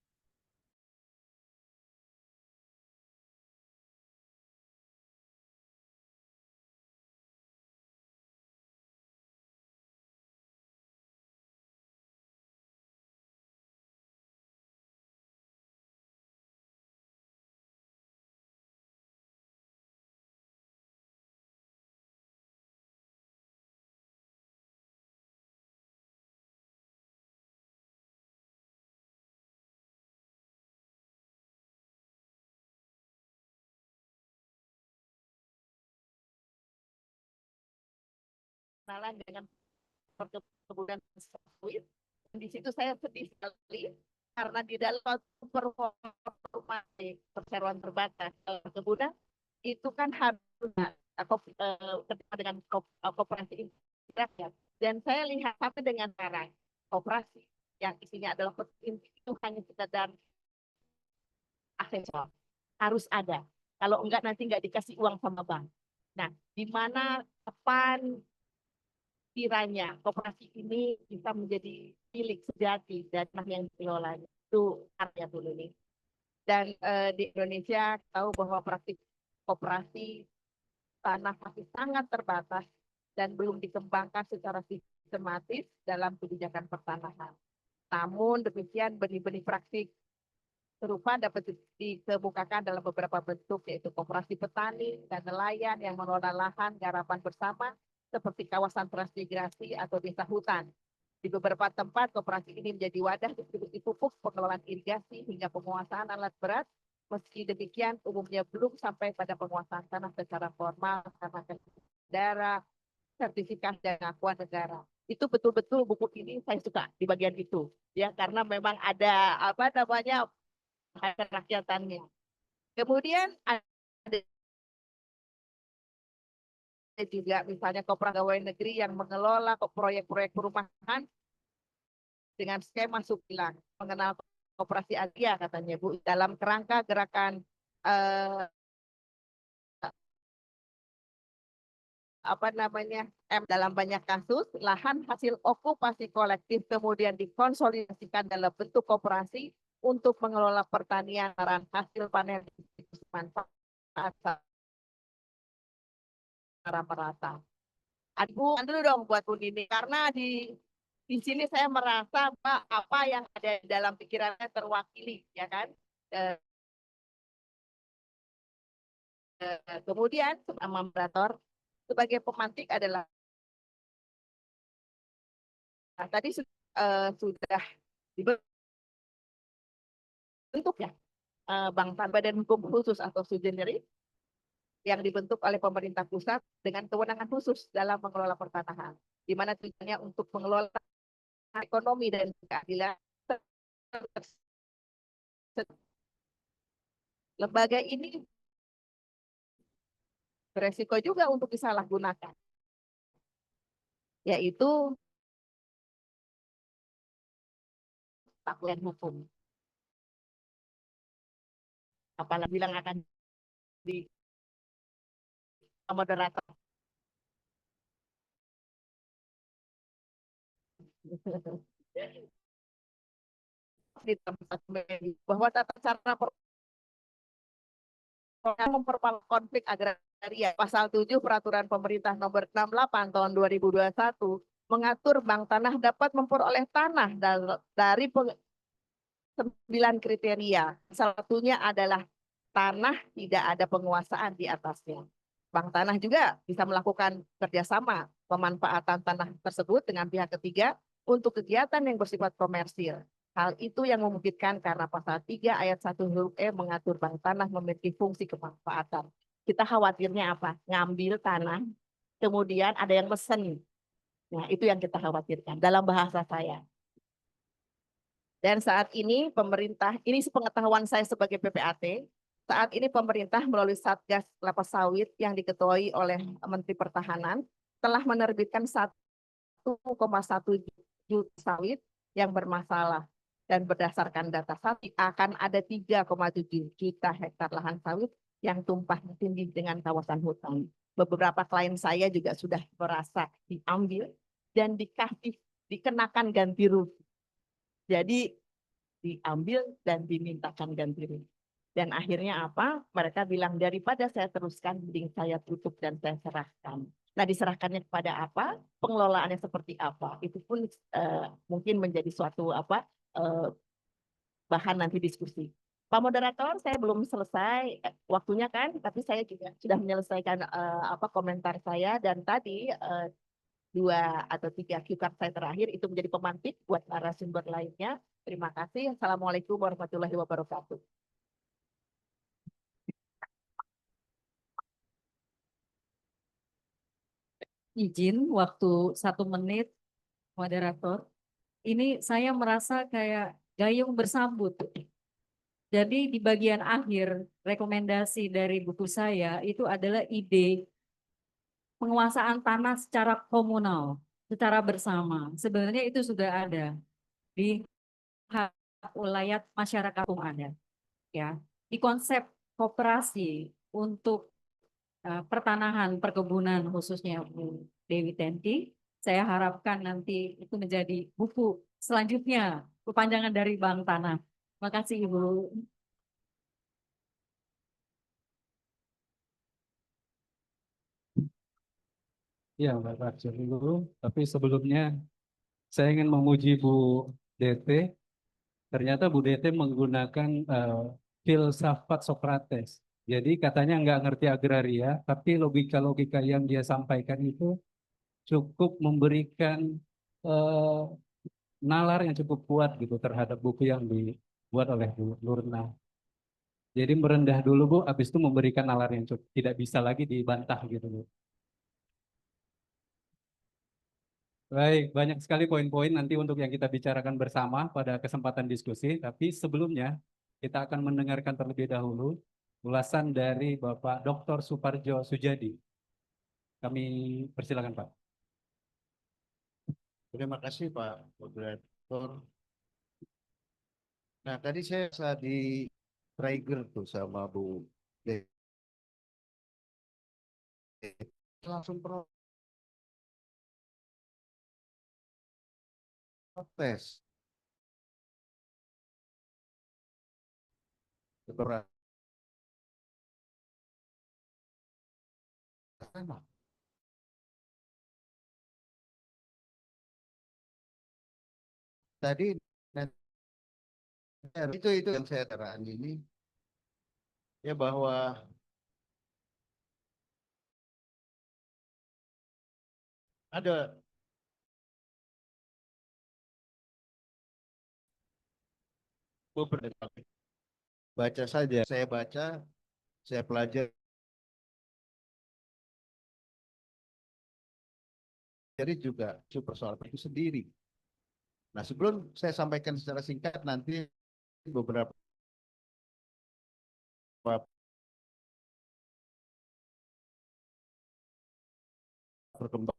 Kenalan dengan perkebunan sawit. Di situ saya sedih sekali karena di dalam perseroan terbatas perkebunan itu kan harusnya dengan koperasi ya. Dan saya lihat sampai dengan sekarang koperasi yang isinya adalah itu hanya sekedar aksesor, harus ada. Kalau enggak nanti enggak dikasih uang sama bank. Nah, di mana kapan kiranya koperasi ini bisa menjadi milik sejati dan yang dikelola itu karya dulu nih. Dan di Indonesia tahu bahwa praktik koperasi tanah masih sangat terbatas dan belum dikembangkan secara sistematis dalam kebijakan pertanahan. Namun demikian benih-benih praktik serupa dapat dikemukakan dalam beberapa bentuk yaitu koperasi petani dan nelayan yang mengelola lahan garapan bersama seperti kawasan transmigrasi atau desa hutan. Di beberapa tempat koperasi ini menjadi wadah distribusi pupuk, pengelolaan irigasi hingga penguasaan alat berat Meski demikian, umumnya belum sampai pada penguasaan tanah secara formal karena daerah, sertifikasi dan pengakuan negara. Itu betul-betul buku ini saya suka di bagian itu, ya karena memang ada apa namanya kerakyatannya. Kemudian ada juga misalnya koperasi pegawai negeri yang mengelola proyek-proyek perumahan dengan skema subsidiar mengenal koperasi Asia katanya Bu dalam kerangka gerakan apa namanya dalam banyak kasus lahan hasil okupasi kolektif kemudian dikonsolidasikan dalam bentuk koperasi untuk mengelola pertanian dan hasil panen manfaat secara merata. Aduh, dulu dong buat Bu Nini karena di sini saya merasa apa yang ada di dalam pikirannya terwakili, ya kan? Kemudian sama moderator sebagai pemantik adalah tadi sudah dibentuk ya Badan Hukum Khusus atau Subsidiary yang dibentuk oleh pemerintah pusat dengan kewenangan khusus dalam mengelola pertanahan, di mana tujuannya untuk mengelola ekonomi dan keadilan. Lembaga ini beresiko juga untuk disalahgunakan, yaitu takwil hukum. Apalagi bilang akan di moderator. Bahwa tata cara memperparalel konflik agraria pasal 7 Peraturan Pemerintah Nomor 68 Tahun 2021 mengatur bank tanah dapat memperoleh tanah dari 9 kriteria. Salah satunya adalah tanah tidak ada penguasaan di atasnya. Bank tanah juga bisa melakukan kerjasama pemanfaatan tanah tersebut dengan pihak ketiga untuk kegiatan yang bersifat komersil. Hal itu yang memungkinkan karena pasal 3 ayat 1 huruf E mengatur bank tanah memiliki fungsi kemanfaatan. Kita khawatirnya apa? Ngambil tanah, kemudian ada yang mesen. Nah, itu yang kita khawatirkan dalam bahasa saya. Dan saat ini pemerintah, ini sepengetahuan saya sebagai PPAT, saat ini pemerintah melalui Satgas Kelapa Sawit yang diketuai oleh Menteri Pertahanan telah menerbitkan 1,1 juta sawit yang bermasalah. Dan berdasarkan data sawit akan ada 3,7 juta hektar lahan sawit yang tumpah tindih dengan kawasan hutan. Beberapa klien saya juga sudah merasa diambil dan dikenakan ganti rugi. Jadi diambil dan dimintakan ganti rugi. Dan akhirnya apa? Mereka bilang daripada saya teruskan, mending saya tutup dan saya serahkan. Nah, diserahkannya kepada apa? Pengelolaannya seperti apa? Itu pun mungkin menjadi suatu bahan nanti diskusi. Pak Moderator, saya belum selesai waktunya kan, tapi saya juga sudah menyelesaikan komentar saya dan tadi 2 atau 3 cue card saya terakhir itu menjadi pemantik buat narasumber lainnya. Terima kasih. Assalamualaikum warahmatullahi wabarakatuh. Izin waktu 1 menit, moderator. Ini saya merasa kayak gayung bersambut. Jadi di bagian akhir rekomendasi dari buku saya itu adalah ide penguasaan tanah secara komunal, secara bersama. Sebenarnya itu sudah ada di hak ulayat masyarakat kampung ada. Ya, di konsep koperasi untuk pertanahan perkebunan khususnya Bu Dewi Tenti, saya harapkan nanti itu menjadi buku selanjutnya kepanjangan dari Bank Tanah. Terima kasih Ibu. Ya, Mbak Raja dulu. Tapi sebelumnya saya ingin memuji Bu DT. Ternyata Bu DT menggunakan filsafat Socrates. Jadi katanya nggak ngerti agraria, tapi logika-logika yang dia sampaikan itu cukup memberikan eh, nalar yang cukup kuat gitu terhadap buku yang dibuat oleh Bu Lurna. Jadi merendah dulu Bu, habis itu memberikan nalar yang cukup. Tidak bisa lagi dibantah gitu Bu. Baik, banyak sekali poin-poin nanti untuk yang kita bicarakan bersama pada kesempatan diskusi. Tapi sebelumnya kita akan mendengarkan terlebih dahulu ulasan dari Bapak Dr. Suparjo Sujadi. Kami persilakan Pak. Terima kasih Pak Moderator. Nah tadi saya di trigger tuh sama Bu De. Langsung protes. Beberapa tadi itu yang saya terang ini ya bahwa ada beberapa baca saja saya baca saya pelajari juga persoalan itu sendiri. Nah sebelum saya sampaikan secara singkat nanti beberapa perkembangan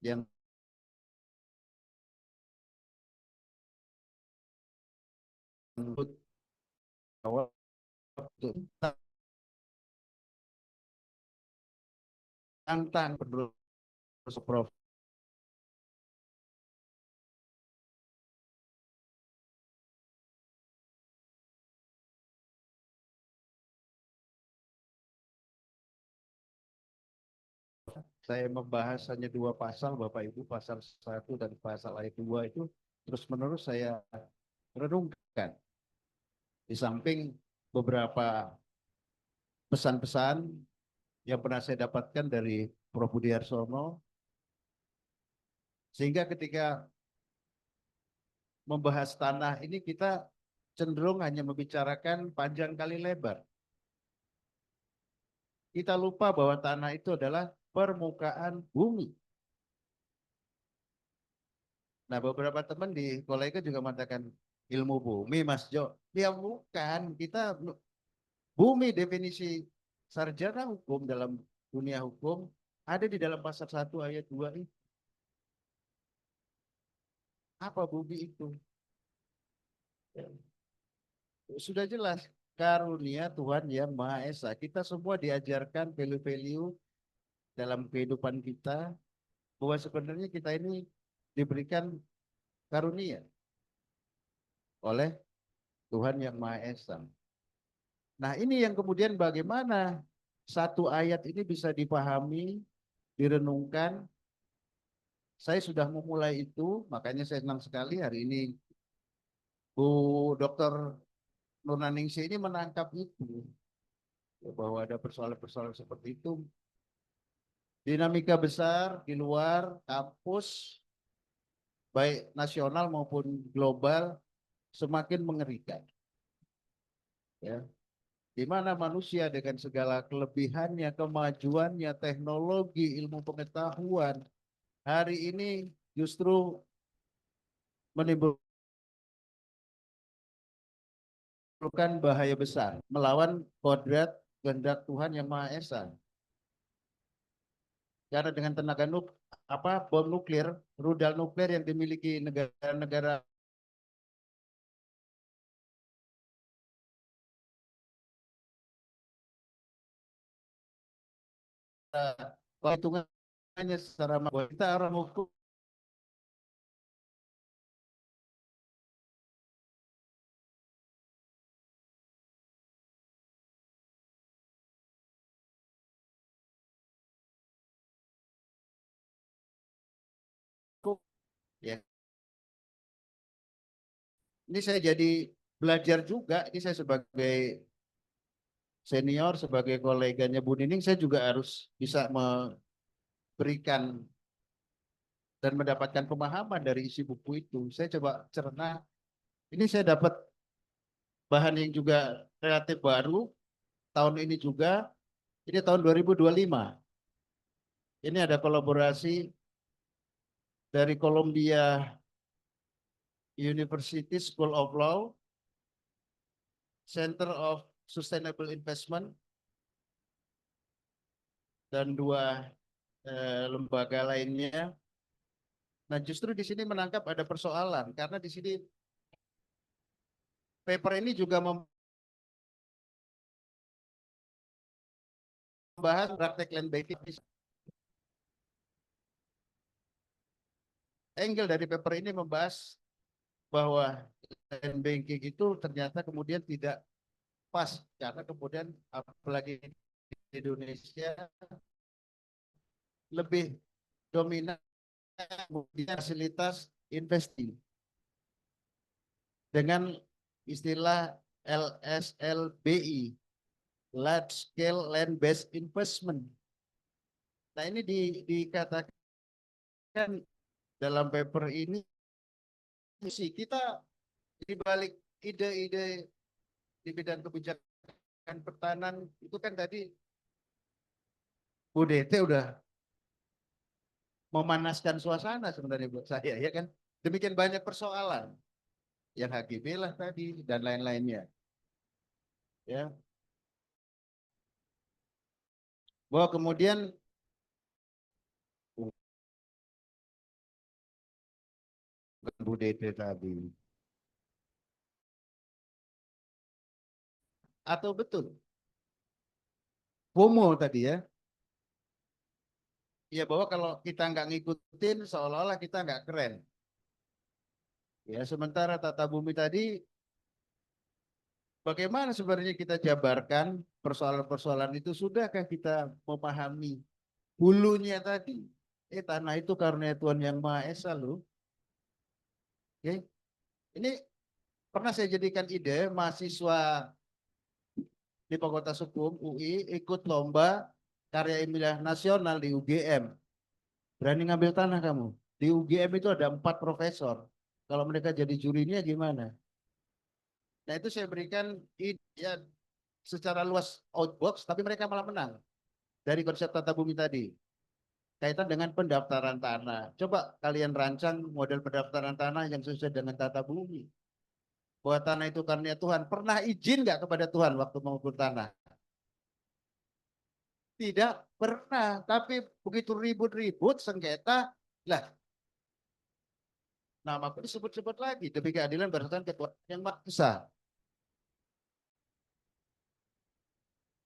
yang menurut awal tentang penerus Prof. Saya membahas hanya 2 pasal Bapak Ibu, pasal 1 dan pasal ayat 2 itu terus menerus saya renungkan. Di samping beberapa pesan-pesan yang pernah saya dapatkan dari Prof. Budi Harsono, sehingga ketika membahas tanah ini kita cenderung hanya membicarakan panjang kali lebar. Kita lupa bahwa tanah itu adalah permukaan bumi. Nah, beberapa teman di kolega juga mengatakan ilmu bumi, Mas Jo. Ya bukan, kita bumi definisi sarjana hukum dalam dunia hukum ada di dalam pasal 1 ayat 2 itu. Apa bumi itu? Sudah jelas, karunia Tuhan yang Maha Esa. Kita semua diajarkan value-value dalam kehidupan kita, bahwa sebenarnya kita ini diberikan karunia oleh Tuhan yang Maha Esa. Nah ini yang kemudian bagaimana satu ayat ini bisa dipahami, direnungkan. Saya sudah memulai itu, makanya saya senang sekali hari ini Bu Dr. Nurnaningsih ini menangkap itu. Bahwa ada persoalan-persoalan seperti itu. Dinamika besar di luar kampus, baik nasional maupun global, semakin mengerikan. Ya. Di mana manusia dengan segala kelebihannya, kemajuannya, teknologi, ilmu pengetahuan, hari ini justru menimbulkan bahaya besar, melawan kodrat kehendak Tuhan yang Maha Esa. Karena dengan tenaga bom nuklir, rudal nuklir yang dimiliki negara-negara hitungannya secara kita orang hukum ya. Ini saya jadi belajar juga, ini saya sebagai senior, sebagai koleganya Bu Nining, saya juga harus bisa berikan dan mendapatkan pemahaman dari isi buku itu, saya coba cerna. Ini saya dapat bahan yang juga relatif baru tahun ini juga. Ini tahun 2025. Ini ada kolaborasi dari Columbia University School of Law, Center of Sustainable Investment, dan dua lembaga lainnya. Nah, justru di sini menangkap ada persoalan karena di sini paper ini juga membahas praktek land banking. Angle dari paper ini membahas bahwa land banking itu ternyata kemudian tidak pas karena kemudian apalagi di Indonesia lebih dominan fasilitas investing dengan istilah LSLBI, Large Scale Land Based Investment. Nah, ini dikatakan dalam paper ini sih kita di balik ide-ide di bidang kebijakan pertahanan itu kan tadi Bu DT udah memanaskan suasana sebenarnya buat saya, ya kan. Demikian banyak persoalan yang HGB lah tadi dan lain-lainnya, ya. Bahwa kemudian Bu DT tadi, atau betul FOMO tadi ya. Ya, bahwa kalau kita nggak ngikutin seolah-olah kita nggak keren. Ya, sementara tata bumi tadi, bagaimana sebenarnya kita jabarkan persoalan-persoalan itu? Sudahkah kita memahami hulunya tadi? Tanah itu karunia Tuhan Yang Maha Esa loh. Oke. Ini pernah saya jadikan ide mahasiswa di Fakultas Hukum UI ikut lomba karya ilmiah nasional di UGM. Berani ngambil tanah kamu? Di UGM itu ada 4 profesor. Kalau mereka jadi jurinya gimana? Nah, itu saya berikan ya secara luas outbox, tapi mereka malah menang dari konsep tata bumi tadi. Kaitan dengan pendaftaran tanah. Coba kalian rancang model pendaftaran tanah yang sesuai dengan tata bumi. Bahwa tanah itu karunia Tuhan. Pernah izin nggak kepada Tuhan waktu mengukur tanah? Tidak pernah. Tapi begitu ribut-ribut sengketa, lah nama pun disebut-sebut lagi demi keadilan berdasarkan ketua yang Maha Esa.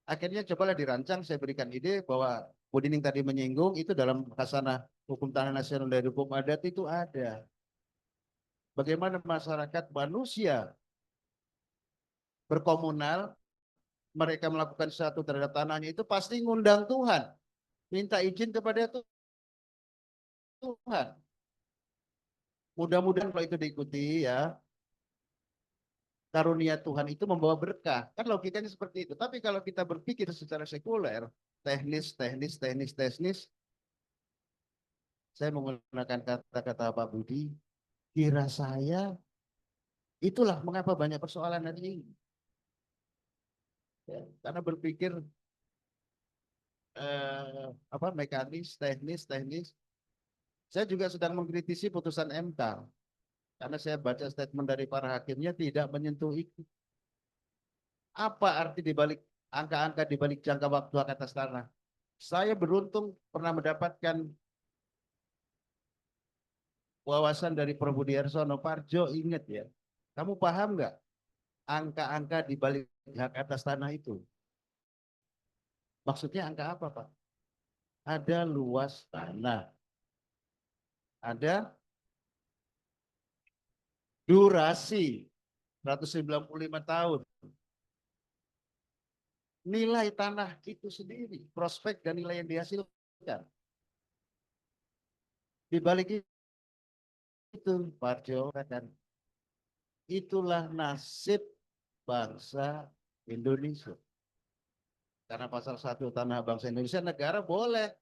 Akhirnya cobalah dirancang, saya berikan ide bahwa Bu Dining tadi menyinggung itu dalam khasanah hukum tanah nasional dari hukum adat itu ada. Bagaimana masyarakat manusia berkomunal, mereka melakukan sesuatu terhadap tanahnya itu pasti ngundang Tuhan. Minta izin kepada Tuhan. Mudah-mudahan kalau itu diikuti ya, karunia Tuhan itu membawa berkah. Kan logikanya seperti itu. Tapi kalau kita berpikir secara sekuler, teknis, saya menggunakan kata-kata Pak Budi, kira saya itulah mengapa banyak persoalan hari ini. Ya, karena berpikir mekanis, teknis. Saya juga sedang mengkritisi putusan MK. Karena saya baca statement dari para hakimnya tidak menyentuh itu. Apa arti dibalik angka-angka dibalik jangka waktu hak atas tanah? Saya beruntung pernah mendapatkan wawasan dari Prof. Budi Harsono. Parjo, ingat ya, kamu paham nggak angka-angka dibalik hak atas tanah itu? Maksudnya angka apa, Pak? Ada luas tanah, ada durasi 195 tahun. Nilai tanah itu sendiri, prospek dan nilai yang dihasilkan. Di balik itu, Pak Jo katakan, itulah nasib bangsa Indonesia. Karena pasal 1 tanah bangsa Indonesia, negara boleh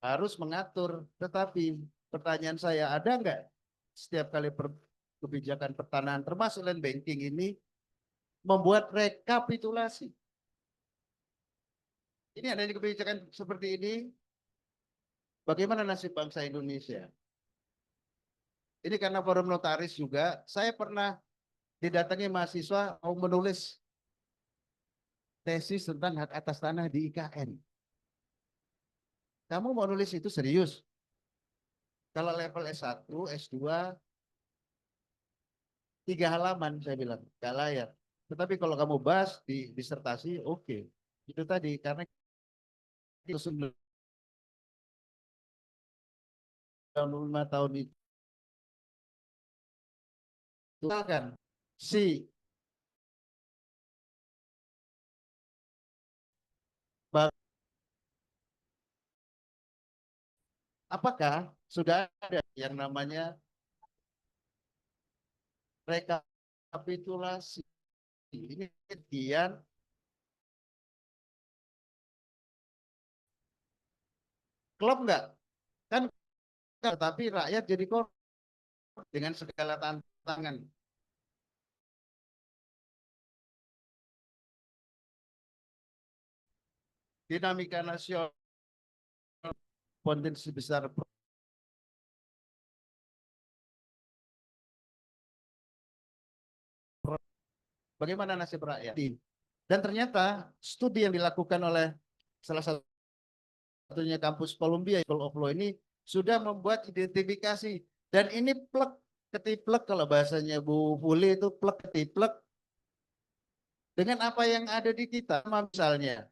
harus mengatur. Tetapi pertanyaan saya, ada nggak setiap kali kebijakan pertanahan termasuk land banking ini membuat rekapitulasi? Ini ada kebijakan seperti ini, bagaimana nasib bangsa Indonesia? Ini karena forum notaris juga, saya pernah didatangi mahasiswa mau menulis tesis tentang hak atas tanah di IKN. Kamu mau nulis itu serius? Kalau level S1, S2, 3 halaman saya bilang, gak layak. Tetapi kalau kamu bahas di disertasi, oke. Itu tadi, karena itu 95 tahun itu kan si apakah sudah ada yang namanya rekapitulasi? Ini kemudian klop nggak? Kan tetapi rakyat jadi korban dengan segala tantangan. Dinamika nasional potensi besar bagaimana nasib rakyat. Dan ternyata studi yang dilakukan oleh salah satunya kampus Columbia School of Law ini sudah membuat identifikasi, dan ini plek ketiplek, kalau bahasanya Bu Fuli itu plek ketiplek dengan apa yang ada di kita. Misalnya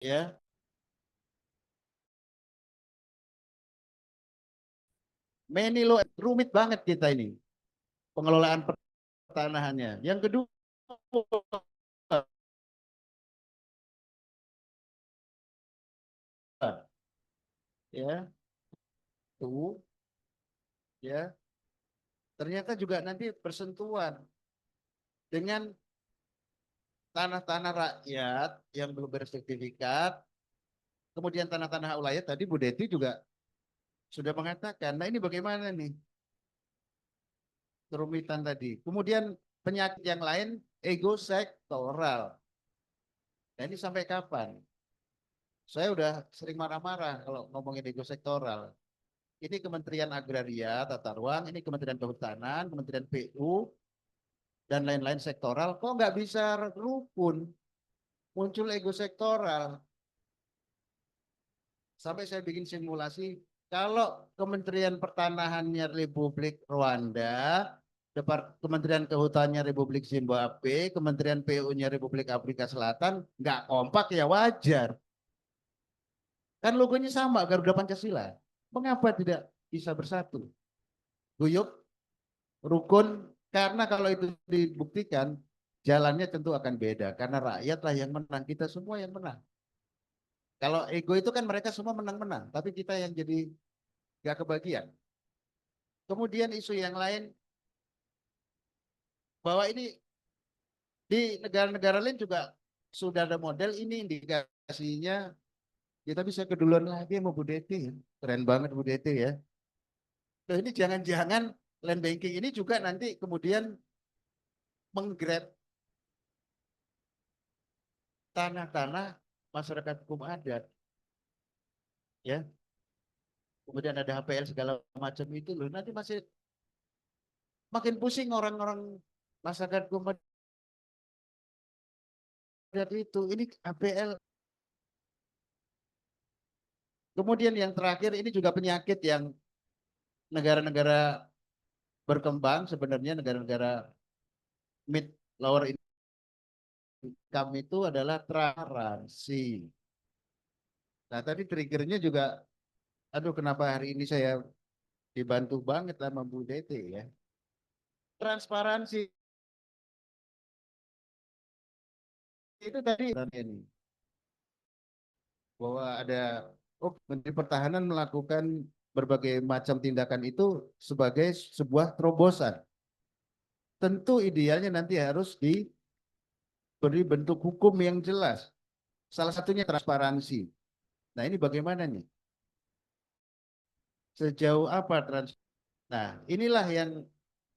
ya, many law, rumit banget kita ini pengelolaan pertanahannya. Yang kedua, ya, tuh, ya, ternyata juga nanti bersentuhan dengan tanah-tanah rakyat yang belum bersertifikat, kemudian tanah-tanah ulayat. Tadi Bu Deti juga sudah mengatakan, nah ini bagaimana nih kerumitan tadi. Kemudian penyakit yang lain, ego sektoral. Nah ini sampai kapan? Saya udah sering marah-marah kalau ngomongin ego sektoral. Ini Kementerian Agraria, Tata Ruang, ini Kementerian Kehutanan, Kementerian PU, dan lain-lain sektoral. Kok nggak bisa rukun? Muncul ego sektoral. Sampai saya bikin simulasi, kalau Kementerian Pertanahannya Republik Rwanda, Kementerian Kehutanannya Republik Zimbabwe, Kementerian PU-nya Republik Afrika Selatan, nggak kompak ya wajar. Kan logonya sama, Garuda Pancasila. Mengapa tidak bisa bersatu? Guyup, rukun, karena kalau itu dibuktikan, jalannya tentu akan beda. Karena rakyatlah yang menang, kita semua yang menang. Kalau ego itu kan mereka semua menang-menang, tapi kita yang jadi gak kebagian. Kemudian isu yang lain, bahwa ini di negara-negara lain juga sudah ada model, ini indikasinya kita bisa keduluan lagi sama Bu Deti. Keren banget Bu Deti ya. Nah, ini jangan-jangan land banking ini juga nanti kemudian menggrab tanah-tanah masyarakat hukum adat. Ya. Kemudian ada HPL segala macam itu loh. Nanti masih makin pusing orang-orang masyarakat hukum adat itu. Ini HPL. Kemudian yang terakhir ini juga penyakit yang negara-negara berkembang, sebenarnya negara-negara mid lower income itu adalah transparansi. Nah tadi triggernya juga, aduh kenapa hari ini saya dibantu banget sama Bu Dete ya. Transparansi itu tadi ini bahwa ada Menteri Pertahanan melakukan berbagai macam tindakan itu sebagai sebuah terobosan. Tentu idealnya nanti harus beri bentuk hukum yang jelas. Salah satunya transparansi. Nah, ini bagaimana nih? Sejauh apa Nah, inilah yang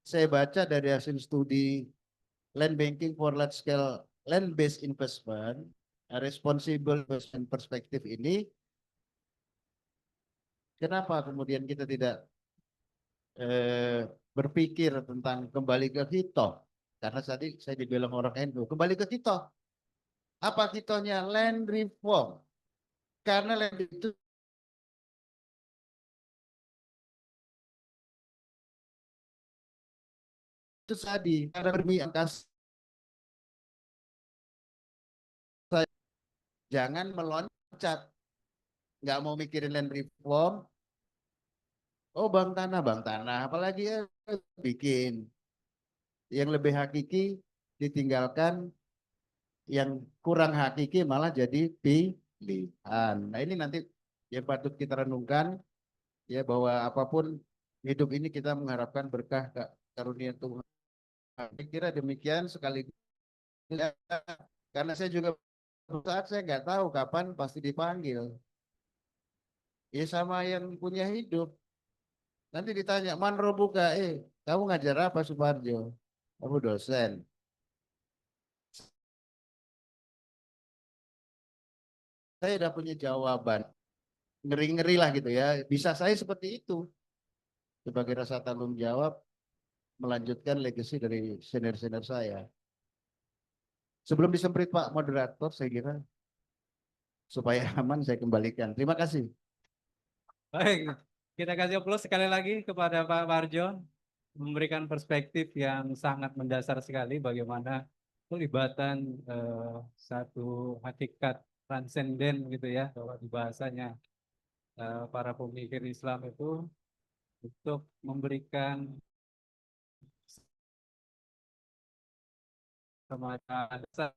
saya baca dari hasil studi Land Banking for Large Scale Land Based Investment, Responsible Investment Perspective ini, kenapa kemudian kita tidak berpikir tentang kembali ke hitoh? Karena tadi saya dibilang orang NU, kembali ke hitoh. Apa hitohnya? Land reform. Karena land itu tadi ada angkas, jangan meloncat, nggak mau mikirin land reform. Oh, bang tanah, apalagi ya bikin yang lebih hakiki ditinggalkan, yang kurang hakiki malah jadi pilihan. Nah, ini nanti yang patut kita renungkan ya, bahwa apapun hidup ini kita mengharapkan berkah karunia Tuhan. Saya kira demikian sekaligus ya, karena saya juga saat saya nggak tahu kapan pasti dipanggil. Ya sama yang punya hidup. Nanti ditanya, Man Robuka, kamu ngajar apa Suparjo? Kamu dosen. Saya udah punya jawaban. Ngeri-ngeri lah gitu ya. Bisa saya seperti itu. Sebagai rasa tanggung jawab melanjutkan legacy dari senior-senior saya. Sebelum disemprit Pak Moderator, saya kira supaya aman saya kembalikan. Terima kasih. Baik, kita kasih aplaus sekali lagi kepada Pak Warjo, memberikan perspektif yang sangat mendasar sekali bagaimana pelibatan satu hakikat transenden gitu ya, bahwa di bahasanya para pemikir Islam itu untuk memberikan semacam dasar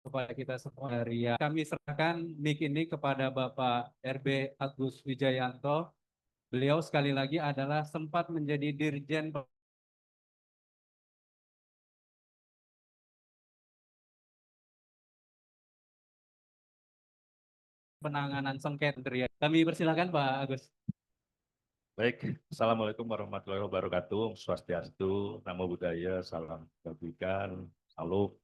kepada kita semua dari ya. Kami serahkan mic ini kepada Bapak RB Agus Wijayanto. Beliau sekali lagi adalah sempat menjadi Dirjen Penanganan Sengketa. Kami persilakan Pak Agus. Baik, Assalamualaikum warahmatullahi wabarakatuh. Swastiastu, Namo Buddhaya, salam kebajikan, salam.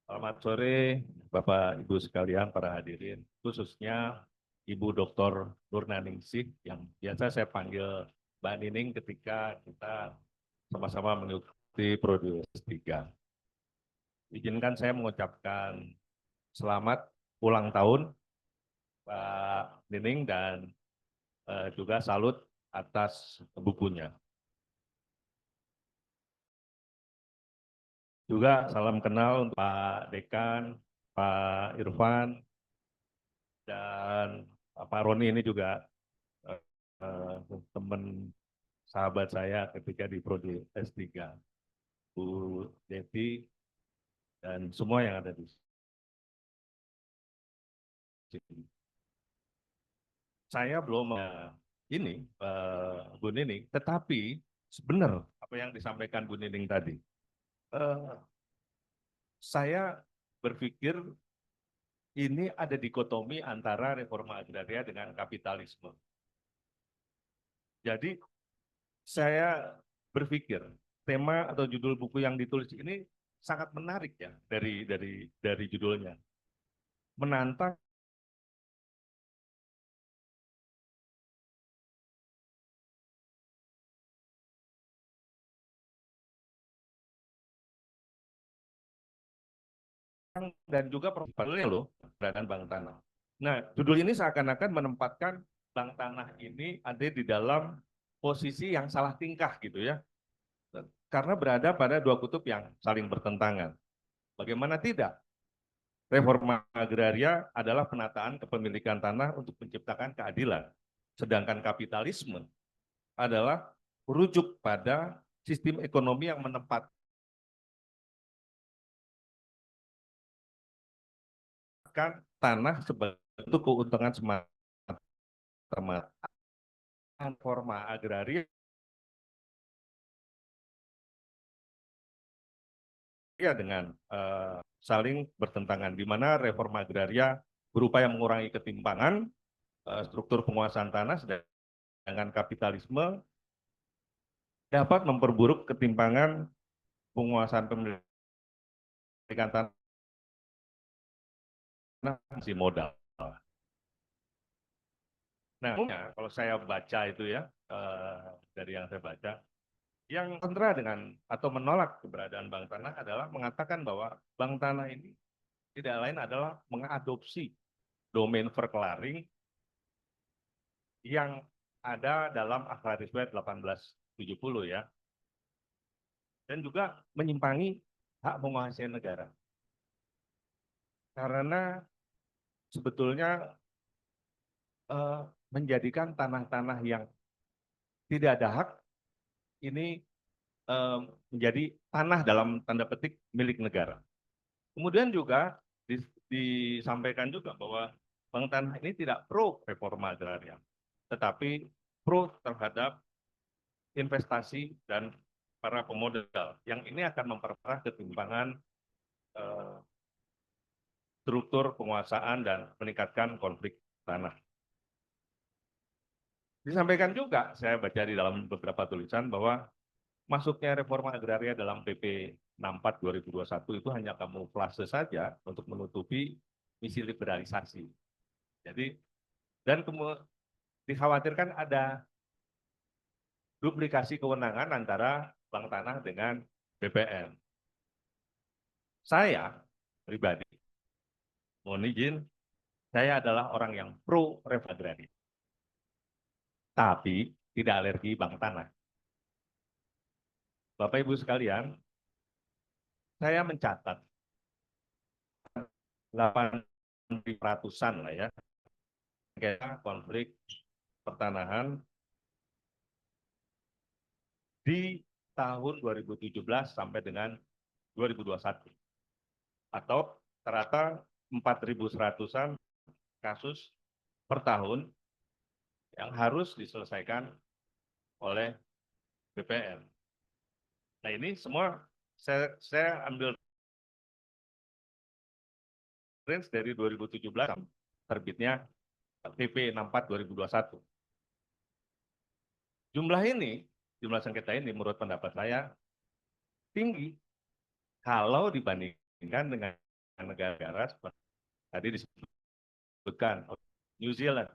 Selamat sore, Bapak Ibu sekalian, para hadirin, khususnya Ibu Dr. Nurnaningsih yang biasa saya panggil Mbak Nining ketika kita sama-sama mengikuti prodi S3. Izinkan saya mengucapkan selamat ulang tahun Pak Nining dan juga salut atas bukunya. Juga salam kenal untuk Pak Dekan, Pak Irfan, dan Pak Roni ini juga teman sahabat saya ketika di Prodi S3. Bu Devi, dan semua yang ada di sini. Saya belum ini Bu Nining, tetapi benar apa yang disampaikan Bu Nining tadi. Saya berpikir ini ada dikotomi antara reforma agraria dengan kapitalisme. Jadi saya berpikir tema atau judul buku yang ditulis ini sangat menarik ya dari judulnya. Menantang dan juga profilnya loh, keberadaan Bank Tanah. Nah, judul ini seakan-akan menempatkan Bank Tanah ini ada di dalam posisi yang salah tingkah gitu ya. Karena berada pada dua kutub yang saling bertentangan. Bagaimana tidak? Reforma agraria adalah penataan kepemilikan tanah untuk menciptakan keadilan. Sedangkan kapitalisme adalah merujuk pada sistem ekonomi yang menempatkan tanah sebagai bentuk keuntungan semata-mata. Reforma agraria ya dengan saling bertentangan, di mana reforma agraria berupaya mengurangi ketimpangan struktur penguasaan tanah, sedangkan kapitalisme dapat memperburuk ketimpangan penguasaan pemilikan tanah si modal. Nah, kalau saya baca itu ya, dari yang saya baca, yang kontra dengan atau menolak keberadaan Bank Tanah adalah mengatakan bahwa Bank Tanah ini tidak lain adalah mengadopsi domain verklaring yang ada dalam Agrarisme 1870 ya, dan juga menyimpangi hak penguasaan negara. Karena sebetulnya menjadikan tanah-tanah yang tidak ada hak ini menjadi tanah dalam tanda petik milik negara. Kemudian juga disampaikan juga bahwa Bank Tanah ini tidak pro reforma agraria, tetapi pro terhadap investasi dan para pemodal, yang ini akan memperparah ketimpangan struktur penguasaan dan meningkatkan konflik tanah. Disampaikan juga, saya baca di dalam beberapa tulisan, bahwa masuknya reforma agraria dalam PP 64 2021 itu hanya kamuflase saja untuk menutupi misi liberalisasi. Jadi, dan kemudian dikhawatirkan ada duplikasi kewenangan antara Bank Tanah dengan BPN. Saya pribadi, mohon izin, saya adalah orang yang pro reforma agraria, tapi tidak alergi Bank Tanah. Bapak Ibu sekalian, saya mencatat 800-an lah ya, konflik pertanahan di tahun 2017 sampai dengan 2021. Atau rata 4.100-an kasus per tahun yang harus diselesaikan oleh BPN. Nah, ini semua saya ambil range dari 2017 terbitnya PP 64 2021. Jumlah sengketa ini menurut pendapat saya tinggi kalau dibandingkan dengan negara-negara seperti tadi disebutkan New Zealand,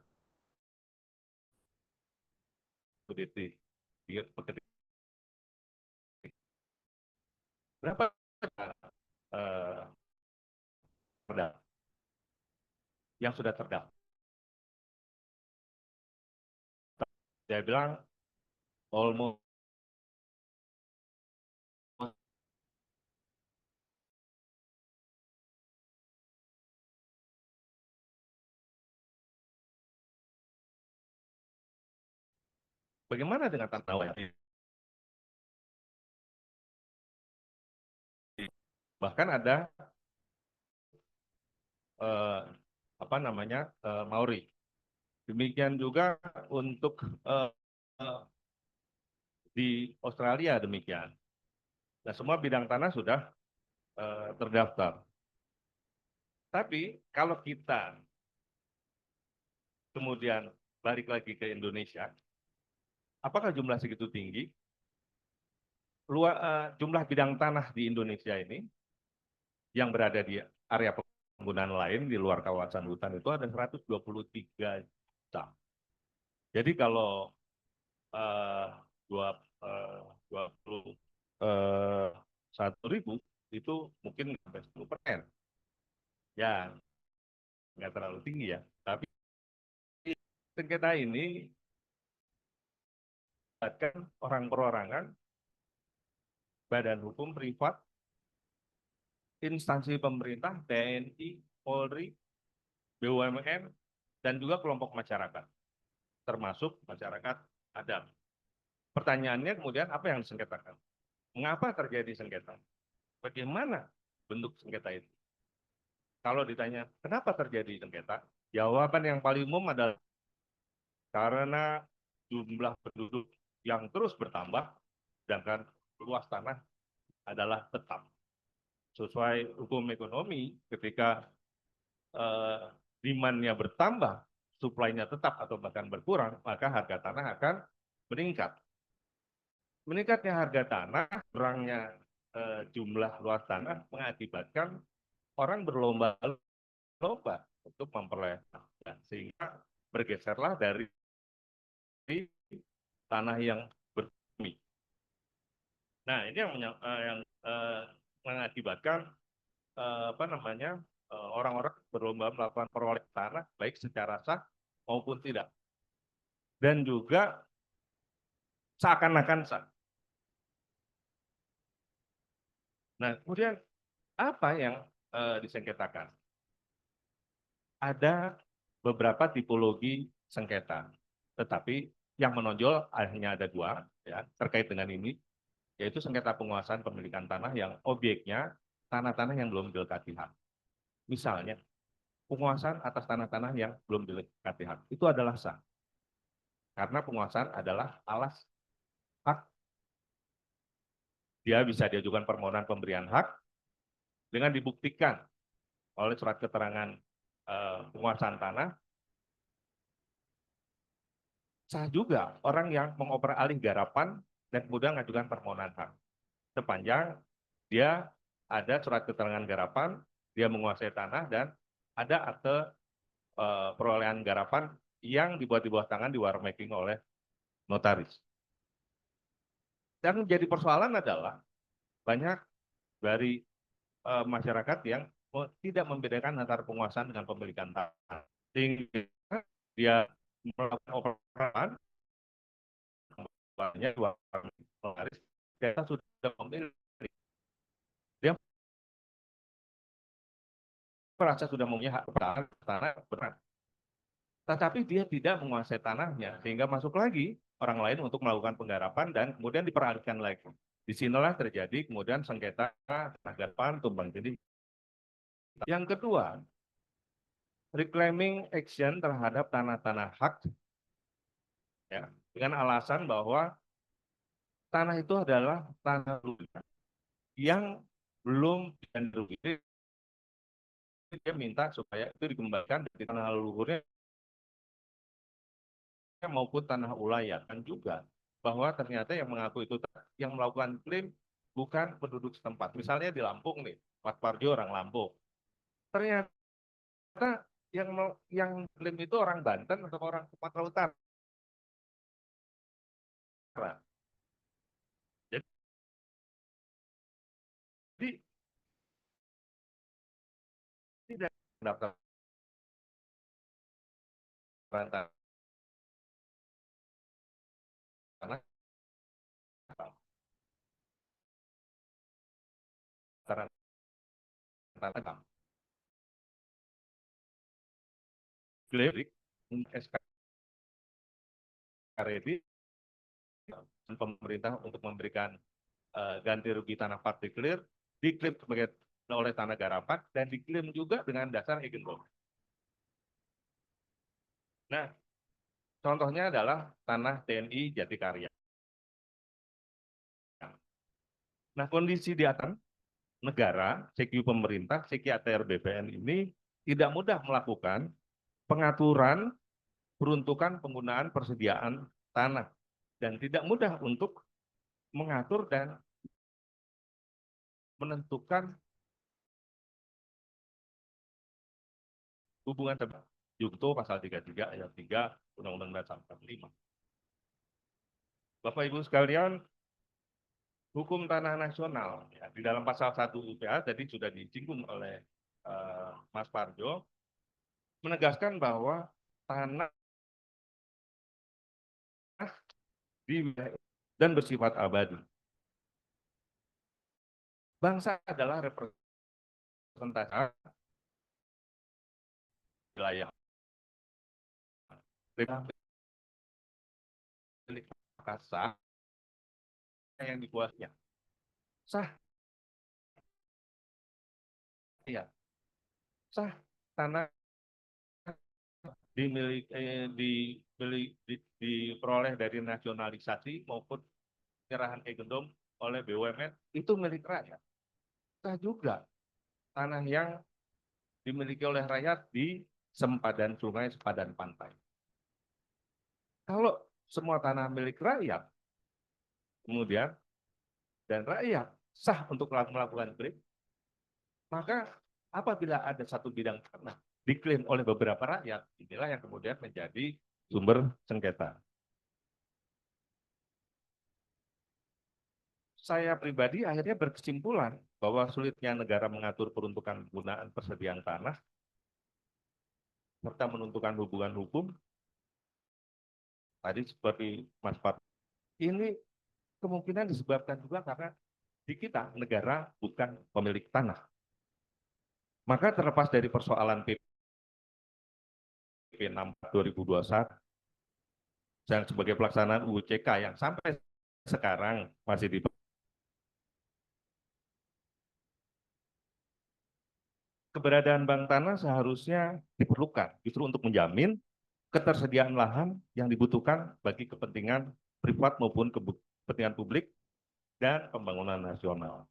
berapa yang sudah terdaftar? Saya bilang almost bagaimana dengan tanah wayang? Bahkan ada Maori. Demikian juga untuk di Australia demikian. Nah, semua bidang tanah sudah terdaftar. Tapi kalau kita kemudian balik lagi ke Indonesia, apakah jumlah segitu tinggi? Jumlah bidang tanah di Indonesia ini yang berada di area penggunaan lain di luar kawasan hutan itu ada 123 juta. Jadi kalau 21.000 itu mungkin sampai 10%. Ya, nggak terlalu tinggi ya. Tapi sengketa ini melibatkan orang perorangan, badan hukum privat, instansi pemerintah, TNI, Polri, BUMN, dan juga kelompok masyarakat, termasuk masyarakat adat. Pertanyaannya kemudian apa yang disengketakan? Mengapa terjadi sengketa? Bagaimana bentuk sengketa itu? Kalau ditanya kenapa terjadi sengketa, jawaban yang paling umum adalah karena jumlah penduduk yang terus bertambah, sedangkan luas tanah adalah tetap. sesuai hukum ekonomi, ketika demand-nya bertambah, supply-nya tetap atau bahkan berkurang, maka harga tanah akan meningkat. Meningkatnya harga tanah, kurangnya jumlah luas tanah mengakibatkan orang berlomba-lomba untuk memperoleh tanah, sehingga bergeserlah dari tanah yang berbumi. Nah, ini yang mengakibatkan orang-orang berlomba melakukan peroleh tanah baik secara sah maupun tidak, dan juga seakan-akan sah. Nah, kemudian apa yang disengketakan? Ada beberapa tipologi sengketa, tetapi yang menonjol hanya ada dua ya terkait dengan ini, yaitu sengketa penguasaan pemilikan tanah yang objeknya tanah-tanah yang belum dilekati hak. Misalnya, penguasaan atas tanah-tanah yang belum dilekati hak itu adalah sah, karena penguasaan adalah alas hak. Dia bisa diajukan permohonan pemberian hak dengan dibuktikan oleh surat keterangan penguasaan tanah. Sah juga orang yang mengoper alih garapan dan kemudian mengajukan permohonan hak, sepanjang dia ada surat keterangan garapan, dia menguasai tanah, dan ada akte perolehan garapan yang dibuat di bawah tangan, di warmaking oleh notaris. Dan menjadi persoalan adalah banyak dari masyarakat yang tidak membedakan antara penguasaan dengan pemilikan tanah, sehingga dia melakukan operan banyak notaris dia sudah memilih, dia merasa sudah mempunyai hak tanah benar, tetapi dia tidak menguasai tanahnya, sehingga masuk lagi orang lain untuk melakukan penggarapan dan kemudian diperalihkan lagi. Disinilah terjadi kemudian sengketa tanah garapan tumbang tindih. Yang kedua, reclaiming action terhadap tanah-tanah hak, ya, dengan alasan bahwa tanah itu adalah tanah leluhur yang belum dirugi. Dia minta supaya itu dikembalikan dari tanah leluhurnya maupun tanah ulayat. Dan juga bahwa ternyata yang mengaku itu, yang melakukan klaim bukan penduduk setempat. Misalnya di Lampung nih, Mas Parjo orang Lampung. Ternyata yang klaim itu orang Banten atau orang Sumatera Utara. Jadi tidak daftar tanah tanah klaim SKRD dan pemerintah untuk memberikan ganti rugi tanah partikelir diklaim sebagai oleh tanah garapan dan diklaim juga dengan dasar Egendom. Nah, contohnya adalah tanah TNI Jatikarya. Nah, kondisi di atas negara, SEKI pemerintah, SEKI ATR BPN ini tidak mudah melakukan pengaturan peruntukan penggunaan persediaan tanah dan tidak mudah untuk mengatur dan menentukan hubungan Junto pasal 33 ayat 3 Undang-Undang Dasar 45. Bapak Ibu sekalian, hukum tanah nasional ya, di dalam pasal 1 UPA tadi sudah disinggung oleh Mas Parjo, menegaskan bahwa tanah dan bersifat abadi. Bangsa adalah representasi wilayah. Milik sah yang dikuasainya. Sah. Iya. Sah tanah diperoleh dari nasionalisasi maupun penyerahan Egendom oleh BUMN itu milik rakyat. Sah juga tanah yang dimiliki oleh rakyat di sempadan sungai, sempadan pantai. Kalau semua tanah milik rakyat, kemudian dan rakyat sah untuk melakukan klaim, maka apabila ada satu bidang tanah diklaim oleh beberapa rakyat, inilah yang kemudian menjadi sumber sengketa. Saya pribadi akhirnya berkesimpulan bahwa sulitnya negara mengatur peruntukan penggunaan persediaan tanah serta menentukan hubungan hukum tadi seperti Mas Pat, ini kemungkinan disebabkan juga karena di kita negara bukan pemilik tanah. Maka terlepas dari persoalan PP 6 2021 dan sebagai pelaksanaan UUCK yang sampai sekarang masih di keberadaan bank tanah seharusnya diperlukan justru untuk menjamin ketersediaan lahan yang dibutuhkan bagi kepentingan privat maupun kepentingan publik dan pembangunan nasional.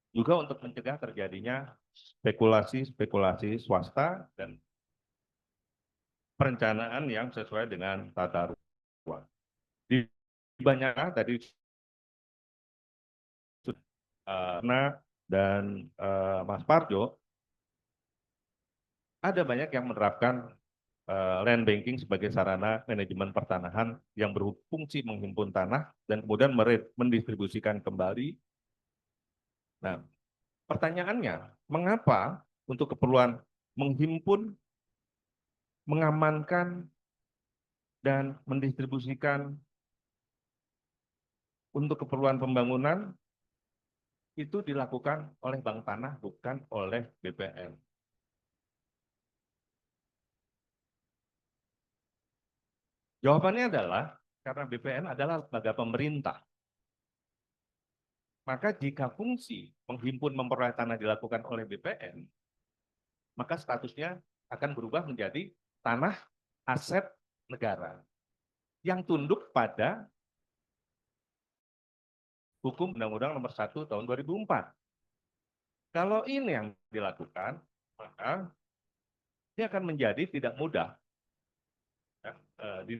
Juga untuk mencegah terjadinya spekulasi-spekulasi swasta dan perencanaan yang sesuai dengan tata ruang. Di banyak tadi dan Mas Parjo, ada banyak yang menerapkan land banking sebagai sarana manajemen pertanahan yang berfungsi menghimpun tanah dan kemudian mendistribusikan kembali. Nah, pertanyaannya, mengapa untuk keperluan menghimpun, mengamankan, dan mendistribusikan untuk keperluan pembangunan itu dilakukan oleh bank tanah, bukan oleh BPN? Jawabannya adalah karena BPN adalah lembaga pemerintah. Maka jika fungsi menghimpun memperoleh tanah dilakukan oleh BPN, maka statusnya akan berubah menjadi tanah aset negara yang tunduk pada Hukum Undang-Undang Nomor 1 Tahun 2004. Kalau ini yang dilakukan, maka dia akan menjadi tidak mudah ya, di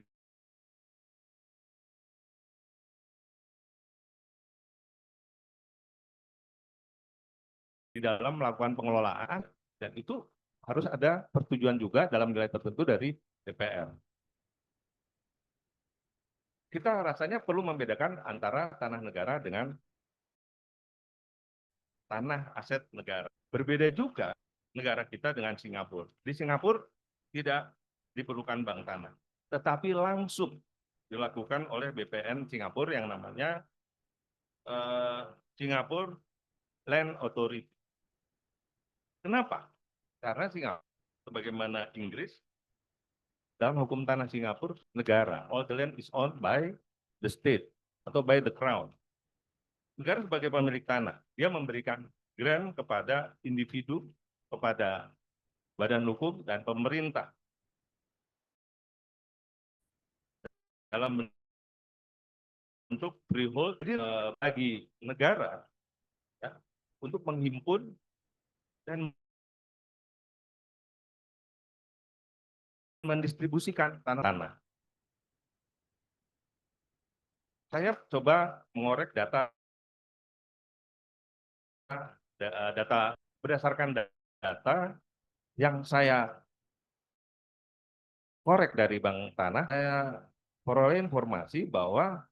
dalam melakukan pengelolaan, dan itu harus ada persetujuan juga dalam nilai tertentu dari DPR. Kita rasanya perlu membedakan antara tanah negara dengan tanah aset negara. Berbeda juga negara kita dengan Singapura. Di Singapura tidak diperlukan bank tanah, tetapi langsung dilakukan oleh BPN Singapura yang namanya Singapore Land Authority. Kenapa? Karena Singapura, sebagaimana Inggris, dalam hukum tanah Singapura, negara, all the land is owned by the state atau by the crown. Negara sebagai pemilik tanah, dia memberikan grant kepada individu, kepada badan hukum dan pemerintah dalam bentuk freehold bagi negara ya, untuk menghimpun dan mendistribusikan tanah-tanah. Saya coba mengorek data berdasarkan data yang saya korek dari Bank Tanah. Saya peroleh informasi bahwa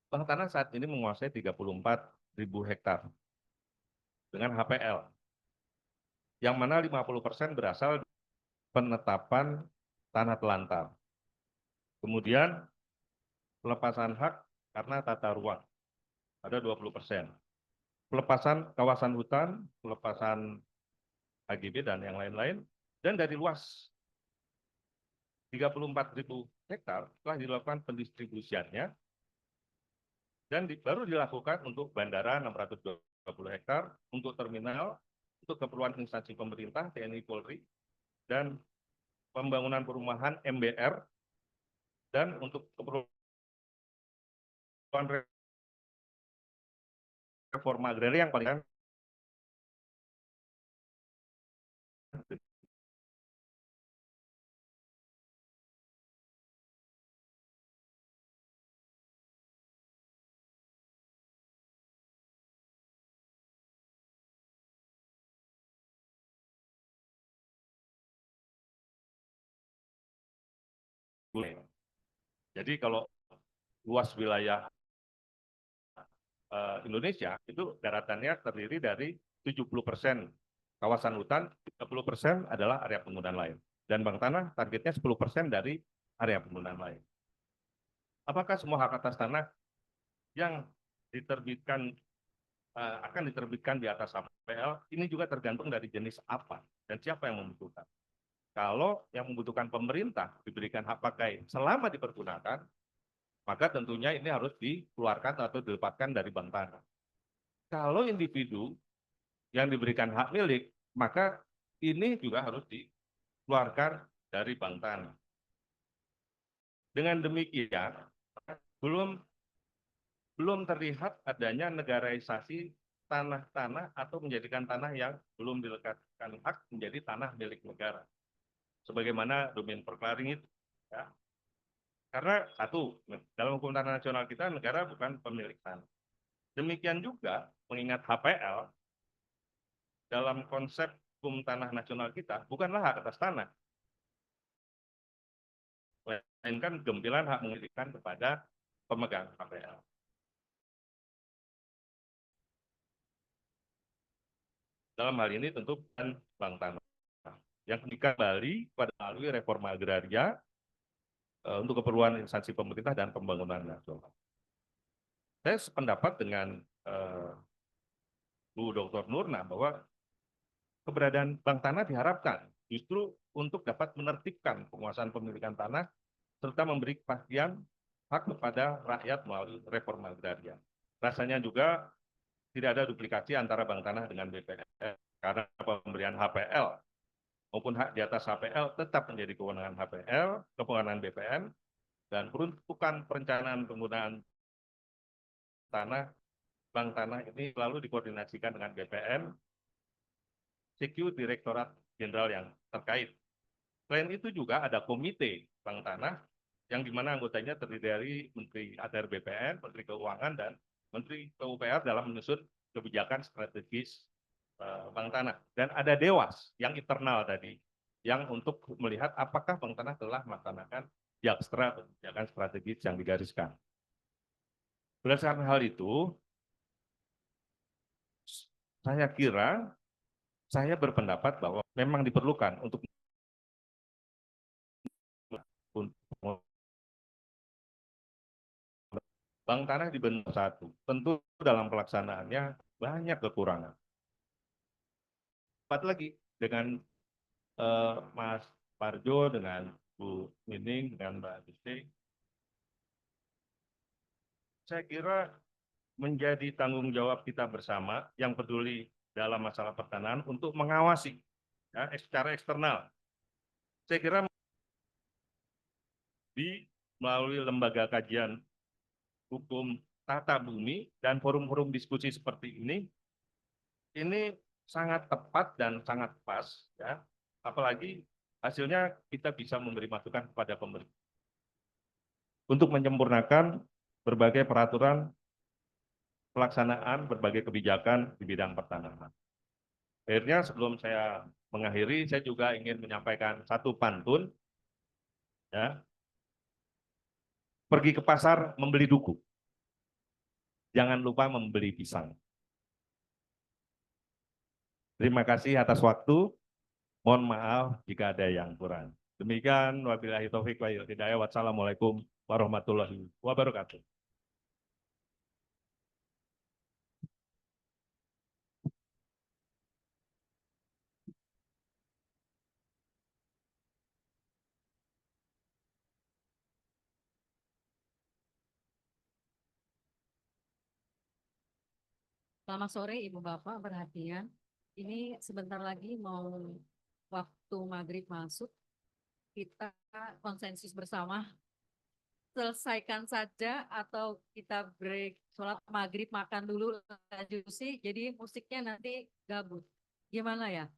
Bank Tanah saat ini menguasai 34.000 hektar dengan HPL, yang mana 50% berasal dari penetapan tanah telantar. Kemudian pelepasan hak karena tata ruang, ada 20%. Pelepasan kawasan hutan, pelepasan HGB dan yang lain-lain, dan dari luas 34.000 hektar telah dilakukan pendistribusiannya dan baru dilakukan untuk bandara 620 hektar, untuk terminal, untuk keperluan instansi pemerintah, TNI Polri, dan pembangunan perumahan MBR, dan untuk keperluan reforma agraria yang paling Jadi kalau luas wilayah Indonesia itu daratannya terdiri dari 70% kawasan hutan, 30% adalah area penggunaan lain. Dan Bank Tanah targetnya 10% dari area penggunaan lain. Apakah semua hak atas tanah yang diterbitkan akan diterbitkan di atas HPL? Ini juga tergantung dari jenis apa dan siapa yang membutuhkan. Kalau yang membutuhkan pemerintah diberikan hak pakai selama dipergunakan, maka tentunya ini harus dikeluarkan atau dilepaskan dari Bank Tanah. Kalau individu yang diberikan hak milik, maka ini juga harus dikeluarkan dari Bank Tanah. Dengan demikian, belum terlihat adanya negaraisasi tanah-tanah atau menjadikan tanah yang belum dilekatkan hak menjadi tanah milik negara. Sebagaimana domain perklaring itu. Ya. Karena satu, dalam hukum tanah nasional kita negara bukan pemilik tanah. Demikian juga mengingat HPL dalam konsep hukum tanah nasional kita bukanlah hak atas tanah. Melainkan gempilan hak memilikan kepada pemegang HPL. Dalam hal ini tentu bukan Bank Tanah. Yang kembali pada melalui reforma agraria untuk keperluan instansi pemerintah dan pembangunan nasional. Saya sependapat dengan Bu Dr. Nurna bahwa keberadaan Bank Tanah diharapkan justru untuk dapat menertibkan penguasaan pemilikan tanah serta memberi kepastian hak kepada rakyat melalui reforma agraria. Rasanya juga tidak ada duplikasi antara Bank Tanah dengan BPN karena pemberian HPL maupun hak di atas HPL tetap menjadi kewenangan HPL, kewenangan BPN, dan peruntukan perencanaan penggunaan tanah, Bank Tanah ini selalu dikoordinasikan dengan BPN, CQ Direktorat Jenderal yang terkait. Selain itu juga ada komite Bank Tanah yang dimana anggotanya terdiri dari Menteri ATR BPN, Menteri Keuangan, dan Menteri PUPR dalam menyusun kebijakan strategis Bank Tanah. Dan ada Dewas yang internal tadi, yang untuk melihat apakah Bank Tanah telah melaksanakan jakstra kebijakan strategis yang digariskan. Berdasarkan hal itu, saya kira saya berpendapat bahwa memang diperlukan untuk Bank Tanah dibentuk satu. Tentu dalam pelaksanaannya banyak kekurangan. Empat lagi dengan Mas Parjo, dengan Bu Nining, dengan Mbak Adisti, saya kira menjadi tanggung jawab kita bersama yang peduli dalam masalah pertanahan untuk mengawasi ya, secara eksternal. Saya kira melalui lembaga kajian hukum tata bumi dan forum-forum diskusi seperti ini sangat tepat dan sangat pas, ya. Apalagi hasilnya kita bisa memberi masukan kepada pemerintah untuk menyempurnakan berbagai peraturan pelaksanaan berbagai kebijakan di bidang pertanahan. Akhirnya sebelum saya mengakhiri, saya juga ingin menyampaikan satu pantun, ya. Pergi ke pasar membeli duku, jangan lupa membeli pisang. Terima kasih atas waktu. Mohon maaf jika ada yang kurang. Demikian, wabillahi taufiq wal hidayah. Wassalamualaikum warahmatullahi wabarakatuh. Selamat sore Ibu Bapak perhatian. Ini sebentar lagi mau waktu maghrib masuk. Kita konsensus bersama selesaikan saja atau kita break sholat maghrib makan dulu lanjut sih. Jadi musiknya nanti gabut. Gimana ya?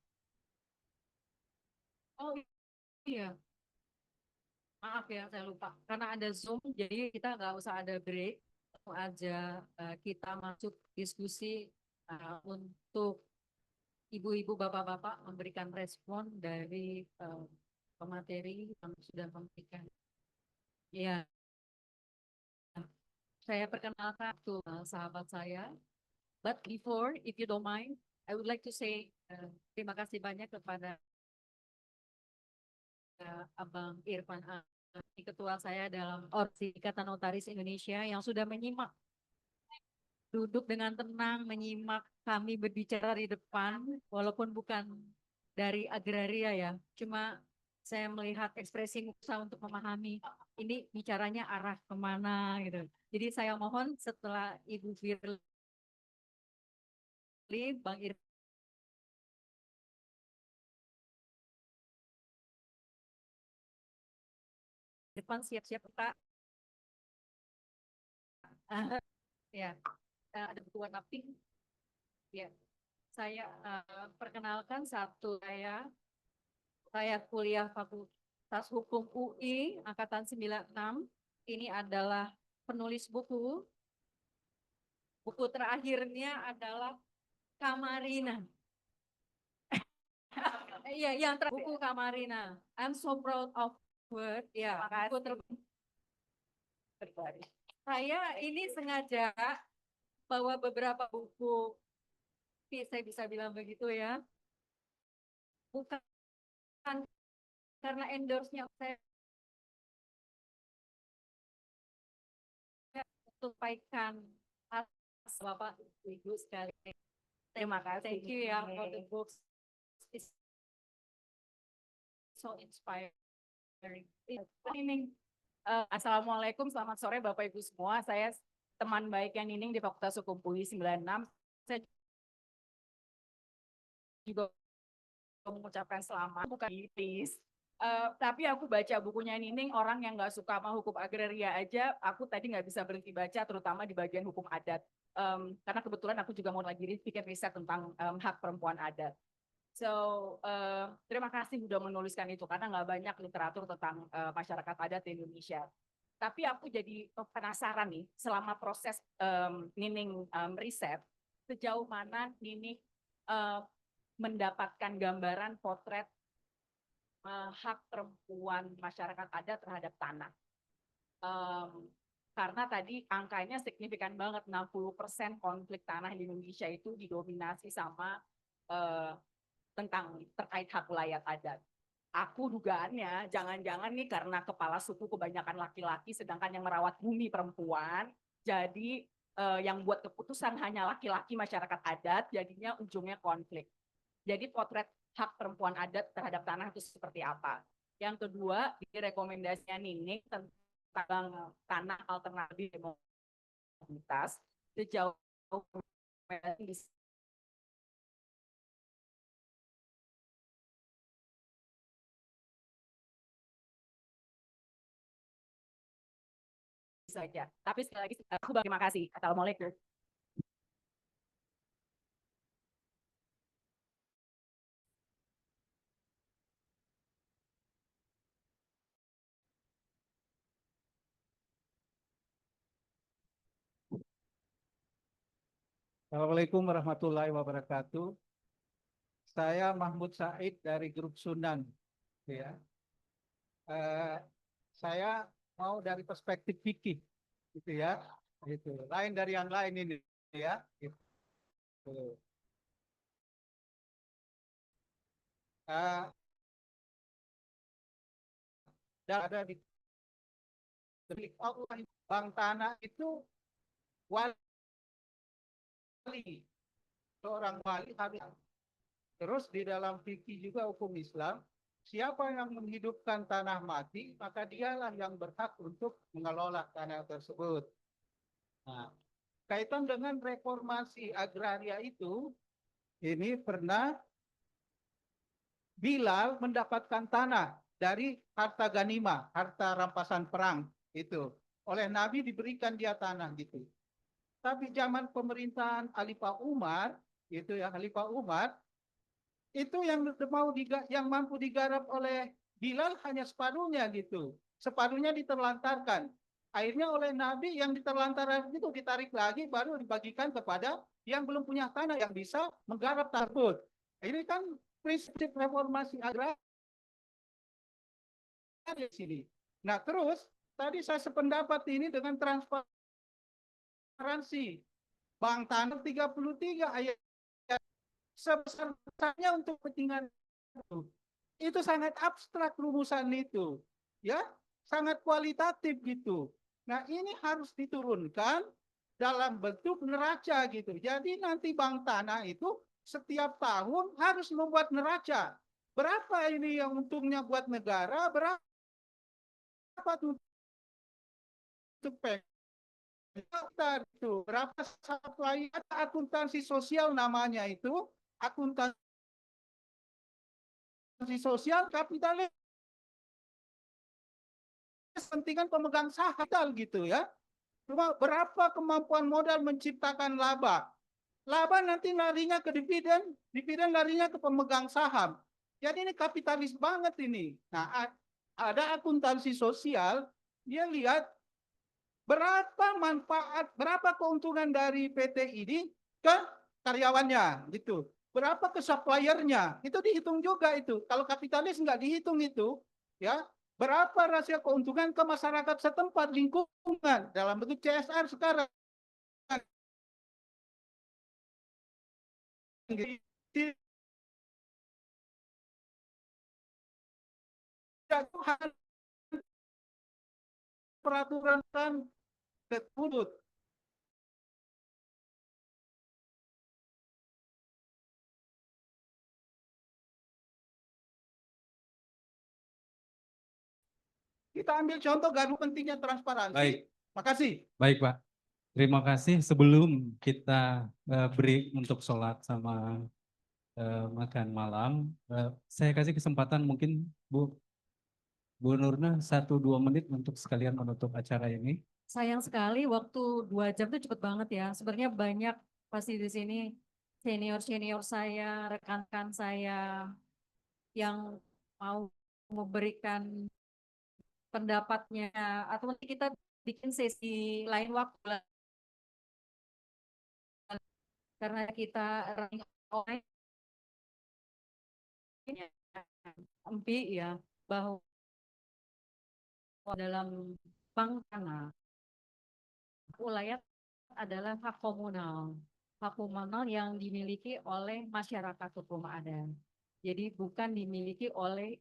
Oh iya, maaf ya saya lupa. Karena ada Zoom jadi kita nggak usah ada break. Langsung aja kita masuk diskusi untuk ibu-ibu, bapak-bapak memberikan respon dari pemateri yang sudah memberikan Ya, saya perkenalkan tuh sahabat saya. But before, if you don't mind, I would like to say terima kasih banyak kepada Abang Irfan ketua saya dalam Orsi Ikatan Notaris Indonesia yang sudah menyimak, duduk dengan tenang, menyimak kami berbicara di depan, walaupun bukan dari agraria ya, cuma saya melihat ekspresi muka untuk memahami ini bicaranya arah kemana gitu. Jadi saya mohon setelah Ibu Firly, Bang Irfan siap-siap Pak. Ya, ada buku warna pink. Ya, saya perkenalkan saya kuliah Fakultas Hukum UI angkatan 96. Ini adalah penulis buku. Buku terakhirnya adalah Kamarina. Iya, yang terakhir buku Kamarina. I'm so proud of word. Ya, buku terbaru. Saya ini sengaja bawa beberapa buku, saya bisa bilang begitu ya. Bukan karena endorse-nya saya sampaikan Bapak Ibu sekali. Terima kasih. Thank you ya for the books. It's so inspiring. Assalamualaikum, selamat sore Bapak Ibu semua. Saya teman baiknya Nining di Fakultas Hukum UI 96. Saya juga mengucapkan selamat, bukan please. Tapi aku baca bukunya Nining, orang yang nggak suka sama hukum agraria aja, aku tadi nggak bisa berhenti baca, terutama di bagian hukum adat. Karena kebetulan aku juga mau lagi bikin riset tentang hak perempuan adat. So, terima kasih sudah menuliskan itu, karena nggak banyak literatur tentang masyarakat adat di Indonesia. Tapi aku jadi penasaran nih, selama proses Nining riset, sejauh mana Nining mendapatkan gambaran potret hak perempuan masyarakat adat terhadap tanah. Karena tadi angkanya signifikan banget, 60% konflik tanah di Indonesia itu didominasi sama tentang terkait hak wilayah adat. Aku dugaannya jangan-jangan nih karena kepala suku kebanyakan laki-laki sedangkan yang merawat bumi perempuan, jadi yang buat keputusan hanya laki-laki masyarakat adat, jadinya ujungnya konflik. Jadi potret hak perempuan adat terhadap tanah itu seperti apa? Yang kedua, di rekomendasinya Nining tentang tanah alternatif komunitas, sejauh saja. Tapi sekali lagi aku terima kasih. Assalamualaikum. Assalamualaikum warahmatullahi wabarakatuh. Saya Mahmud Said dari Grup Sunan. Ya. Saya mau dari perspektif fikih, gitu ya. Itu lain dari yang lain ini, ya. Gitu. Dan ada di Allah, Bang Tanah itu wali, seorang wali habis. Terus di dalam fikih juga hukum Islam, siapa yang menghidupkan tanah mati, maka dialah yang berhak untuk mengelola tanah tersebut. Nah, kaitan dengan reformasi agraria itu, ini pernah Bilal mendapatkan tanah dari harta ganimah, harta rampasan perang itu. Oleh Nabi diberikan dia tanah gitu. Tapi zaman pemerintahan Khalifah Umar, itu ya Khalifah Umar, itu yang mampu digarap oleh Bilal hanya separuhnya gitu. Separuhnya diterlantarkan. Akhirnya oleh Nabi yang diterlantarkan itu ditarik lagi baru dibagikan kepada yang belum punya tanah yang bisa menggarap tersebut. Ini kan prinsip reformasi agraria di sini. Nah, terus tadi saya sependapat ini dengan transparansi. Bank Tanah 33 ayat sebesar-besarnya untuk kepentingan itu. Itu sangat abstrak rumusan itu. Ya, sangat kualitatif gitu. Nah, ini harus diturunkan dalam bentuk neraca gitu. Jadi nanti Bank Tanah itu setiap tahun harus membuat neraca. Berapa ini yang untungnya buat negara, berapa untuk itu, berapa supply, akuntansi sosial namanya itu, akuntansi sosial kapitalis, kepentingan pemegang saham gitu ya. Cuma berapa kemampuan modal menciptakan laba. Laba nanti larinya ke dividen, dividen larinya ke pemegang saham. Jadi ini kapitalis banget ini. Nah, ada akuntansi sosial, dia lihat berapa manfaat, berapa keuntungan dari PT ini ke karyawannya gitu. Berapa ke suppliernya, itu dihitung juga itu. Kalau kapitalis nggak dihitung itu, ya berapa rasio keuntungan ke masyarakat setempat lingkungan dalam bentuk CSR sekarang. Tidak Tuhan peraturan kan terpudut. Kita ambil contoh garu pentingnya transparansi. Baik. Makasih. Baik, Pak. Terima kasih. Sebelum kita break untuk sholat sama makan malam, saya kasih kesempatan mungkin Bu Nurna 1-2 menit untuk sekalian menutup acara ini. Sayang sekali waktu 2 jam itu cepet banget ya. Sebenarnya banyak pasti di sini senior-senior saya, rekan-rekan saya yang mau memberikan pendapatnya atau nanti kita bikin sesi lain waktu lah. Karena kita running online ini empi ya bahwa dalam Bank Tanah ulayat adalah hak komunal. Hak komunal yang dimiliki oleh masyarakat hukum adat. Jadi bukan dimiliki oleh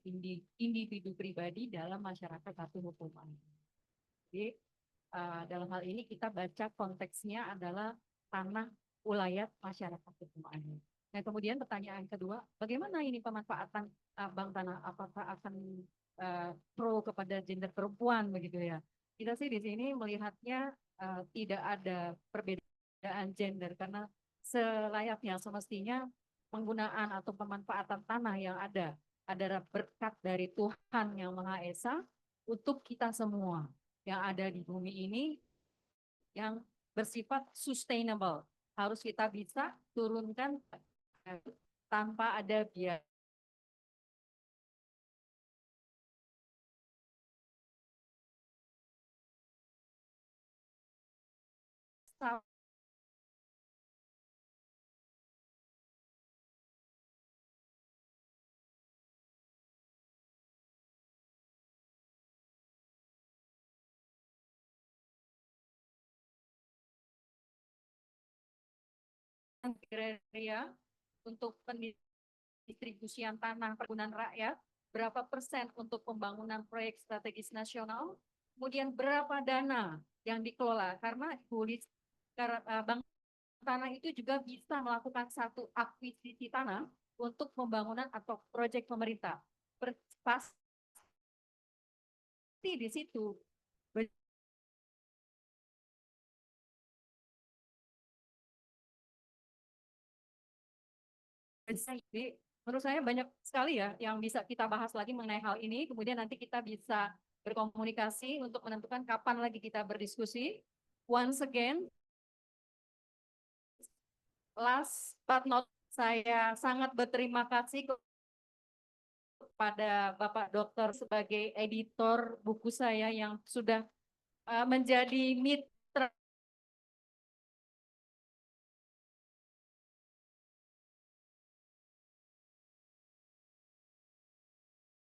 individu pribadi dalam masyarakat satu hukum adat. Jadi dalam hal ini kita baca konteksnya adalah tanah ulayat masyarakat hukum adat. Nah, kemudian pertanyaan kedua, bagaimana ini pemanfaatan Bank Tanah? Apakah akan pro kepada gender perempuan begitu ya? Kita sih di sini melihatnya tidak ada perbedaan gender karena selayaknya semestinya penggunaan atau pemanfaatan tanah yang ada adalah berkat dari Tuhan Yang Maha Esa untuk kita semua yang ada di bumi ini yang bersifat sustainable. Harus kita bisa turunkan tanpa ada biaya. Kriteria untuk pendistribusian tanah perkebunan rakyat, berapa persen untuk pembangunan proyek strategis nasional, kemudian berapa dana yang dikelola, karena Bank Tanah itu juga bisa melakukan satu akuisisi tanah untuk pembangunan atau proyek pemerintah. Pasti di situ jadi menurut saya banyak sekali ya yang bisa kita bahas lagi mengenai hal ini. Kemudian nanti kita bisa berkomunikasi untuk menentukan kapan lagi kita berdiskusi. Once again, last but not, saya sangat berterima kasih kepada Bapak Dokter sebagai editor buku saya yang sudah menjadi mitra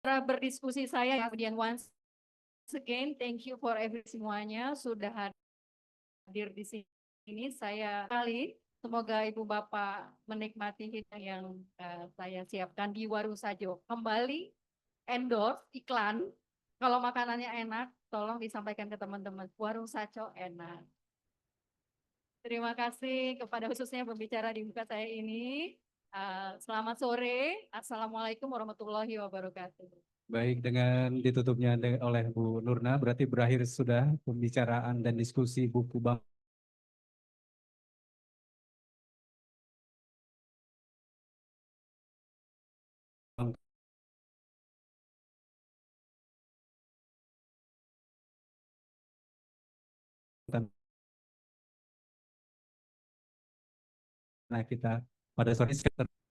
berdiskusi saya. Kemudian once again, thank you for semuanya sudah hadir di sini. Saya kali semoga Ibu Bapak menikmati hidangan yang saya siapkan di Warung Sajo. Kembali endorse iklan. Kalau makanannya enak, tolong disampaikan ke teman-teman. Warung Sajo enak. Terima kasih kepada khususnya pembicara di muka saya ini. Selamat sore. Assalamualaikum warahmatullahi wabarakatuh. Baik, dengan ditutupnya oleh Bu Nurna, berarti berakhir sudah pembicaraan dan diskusi buku bangsa kita pada sore ini.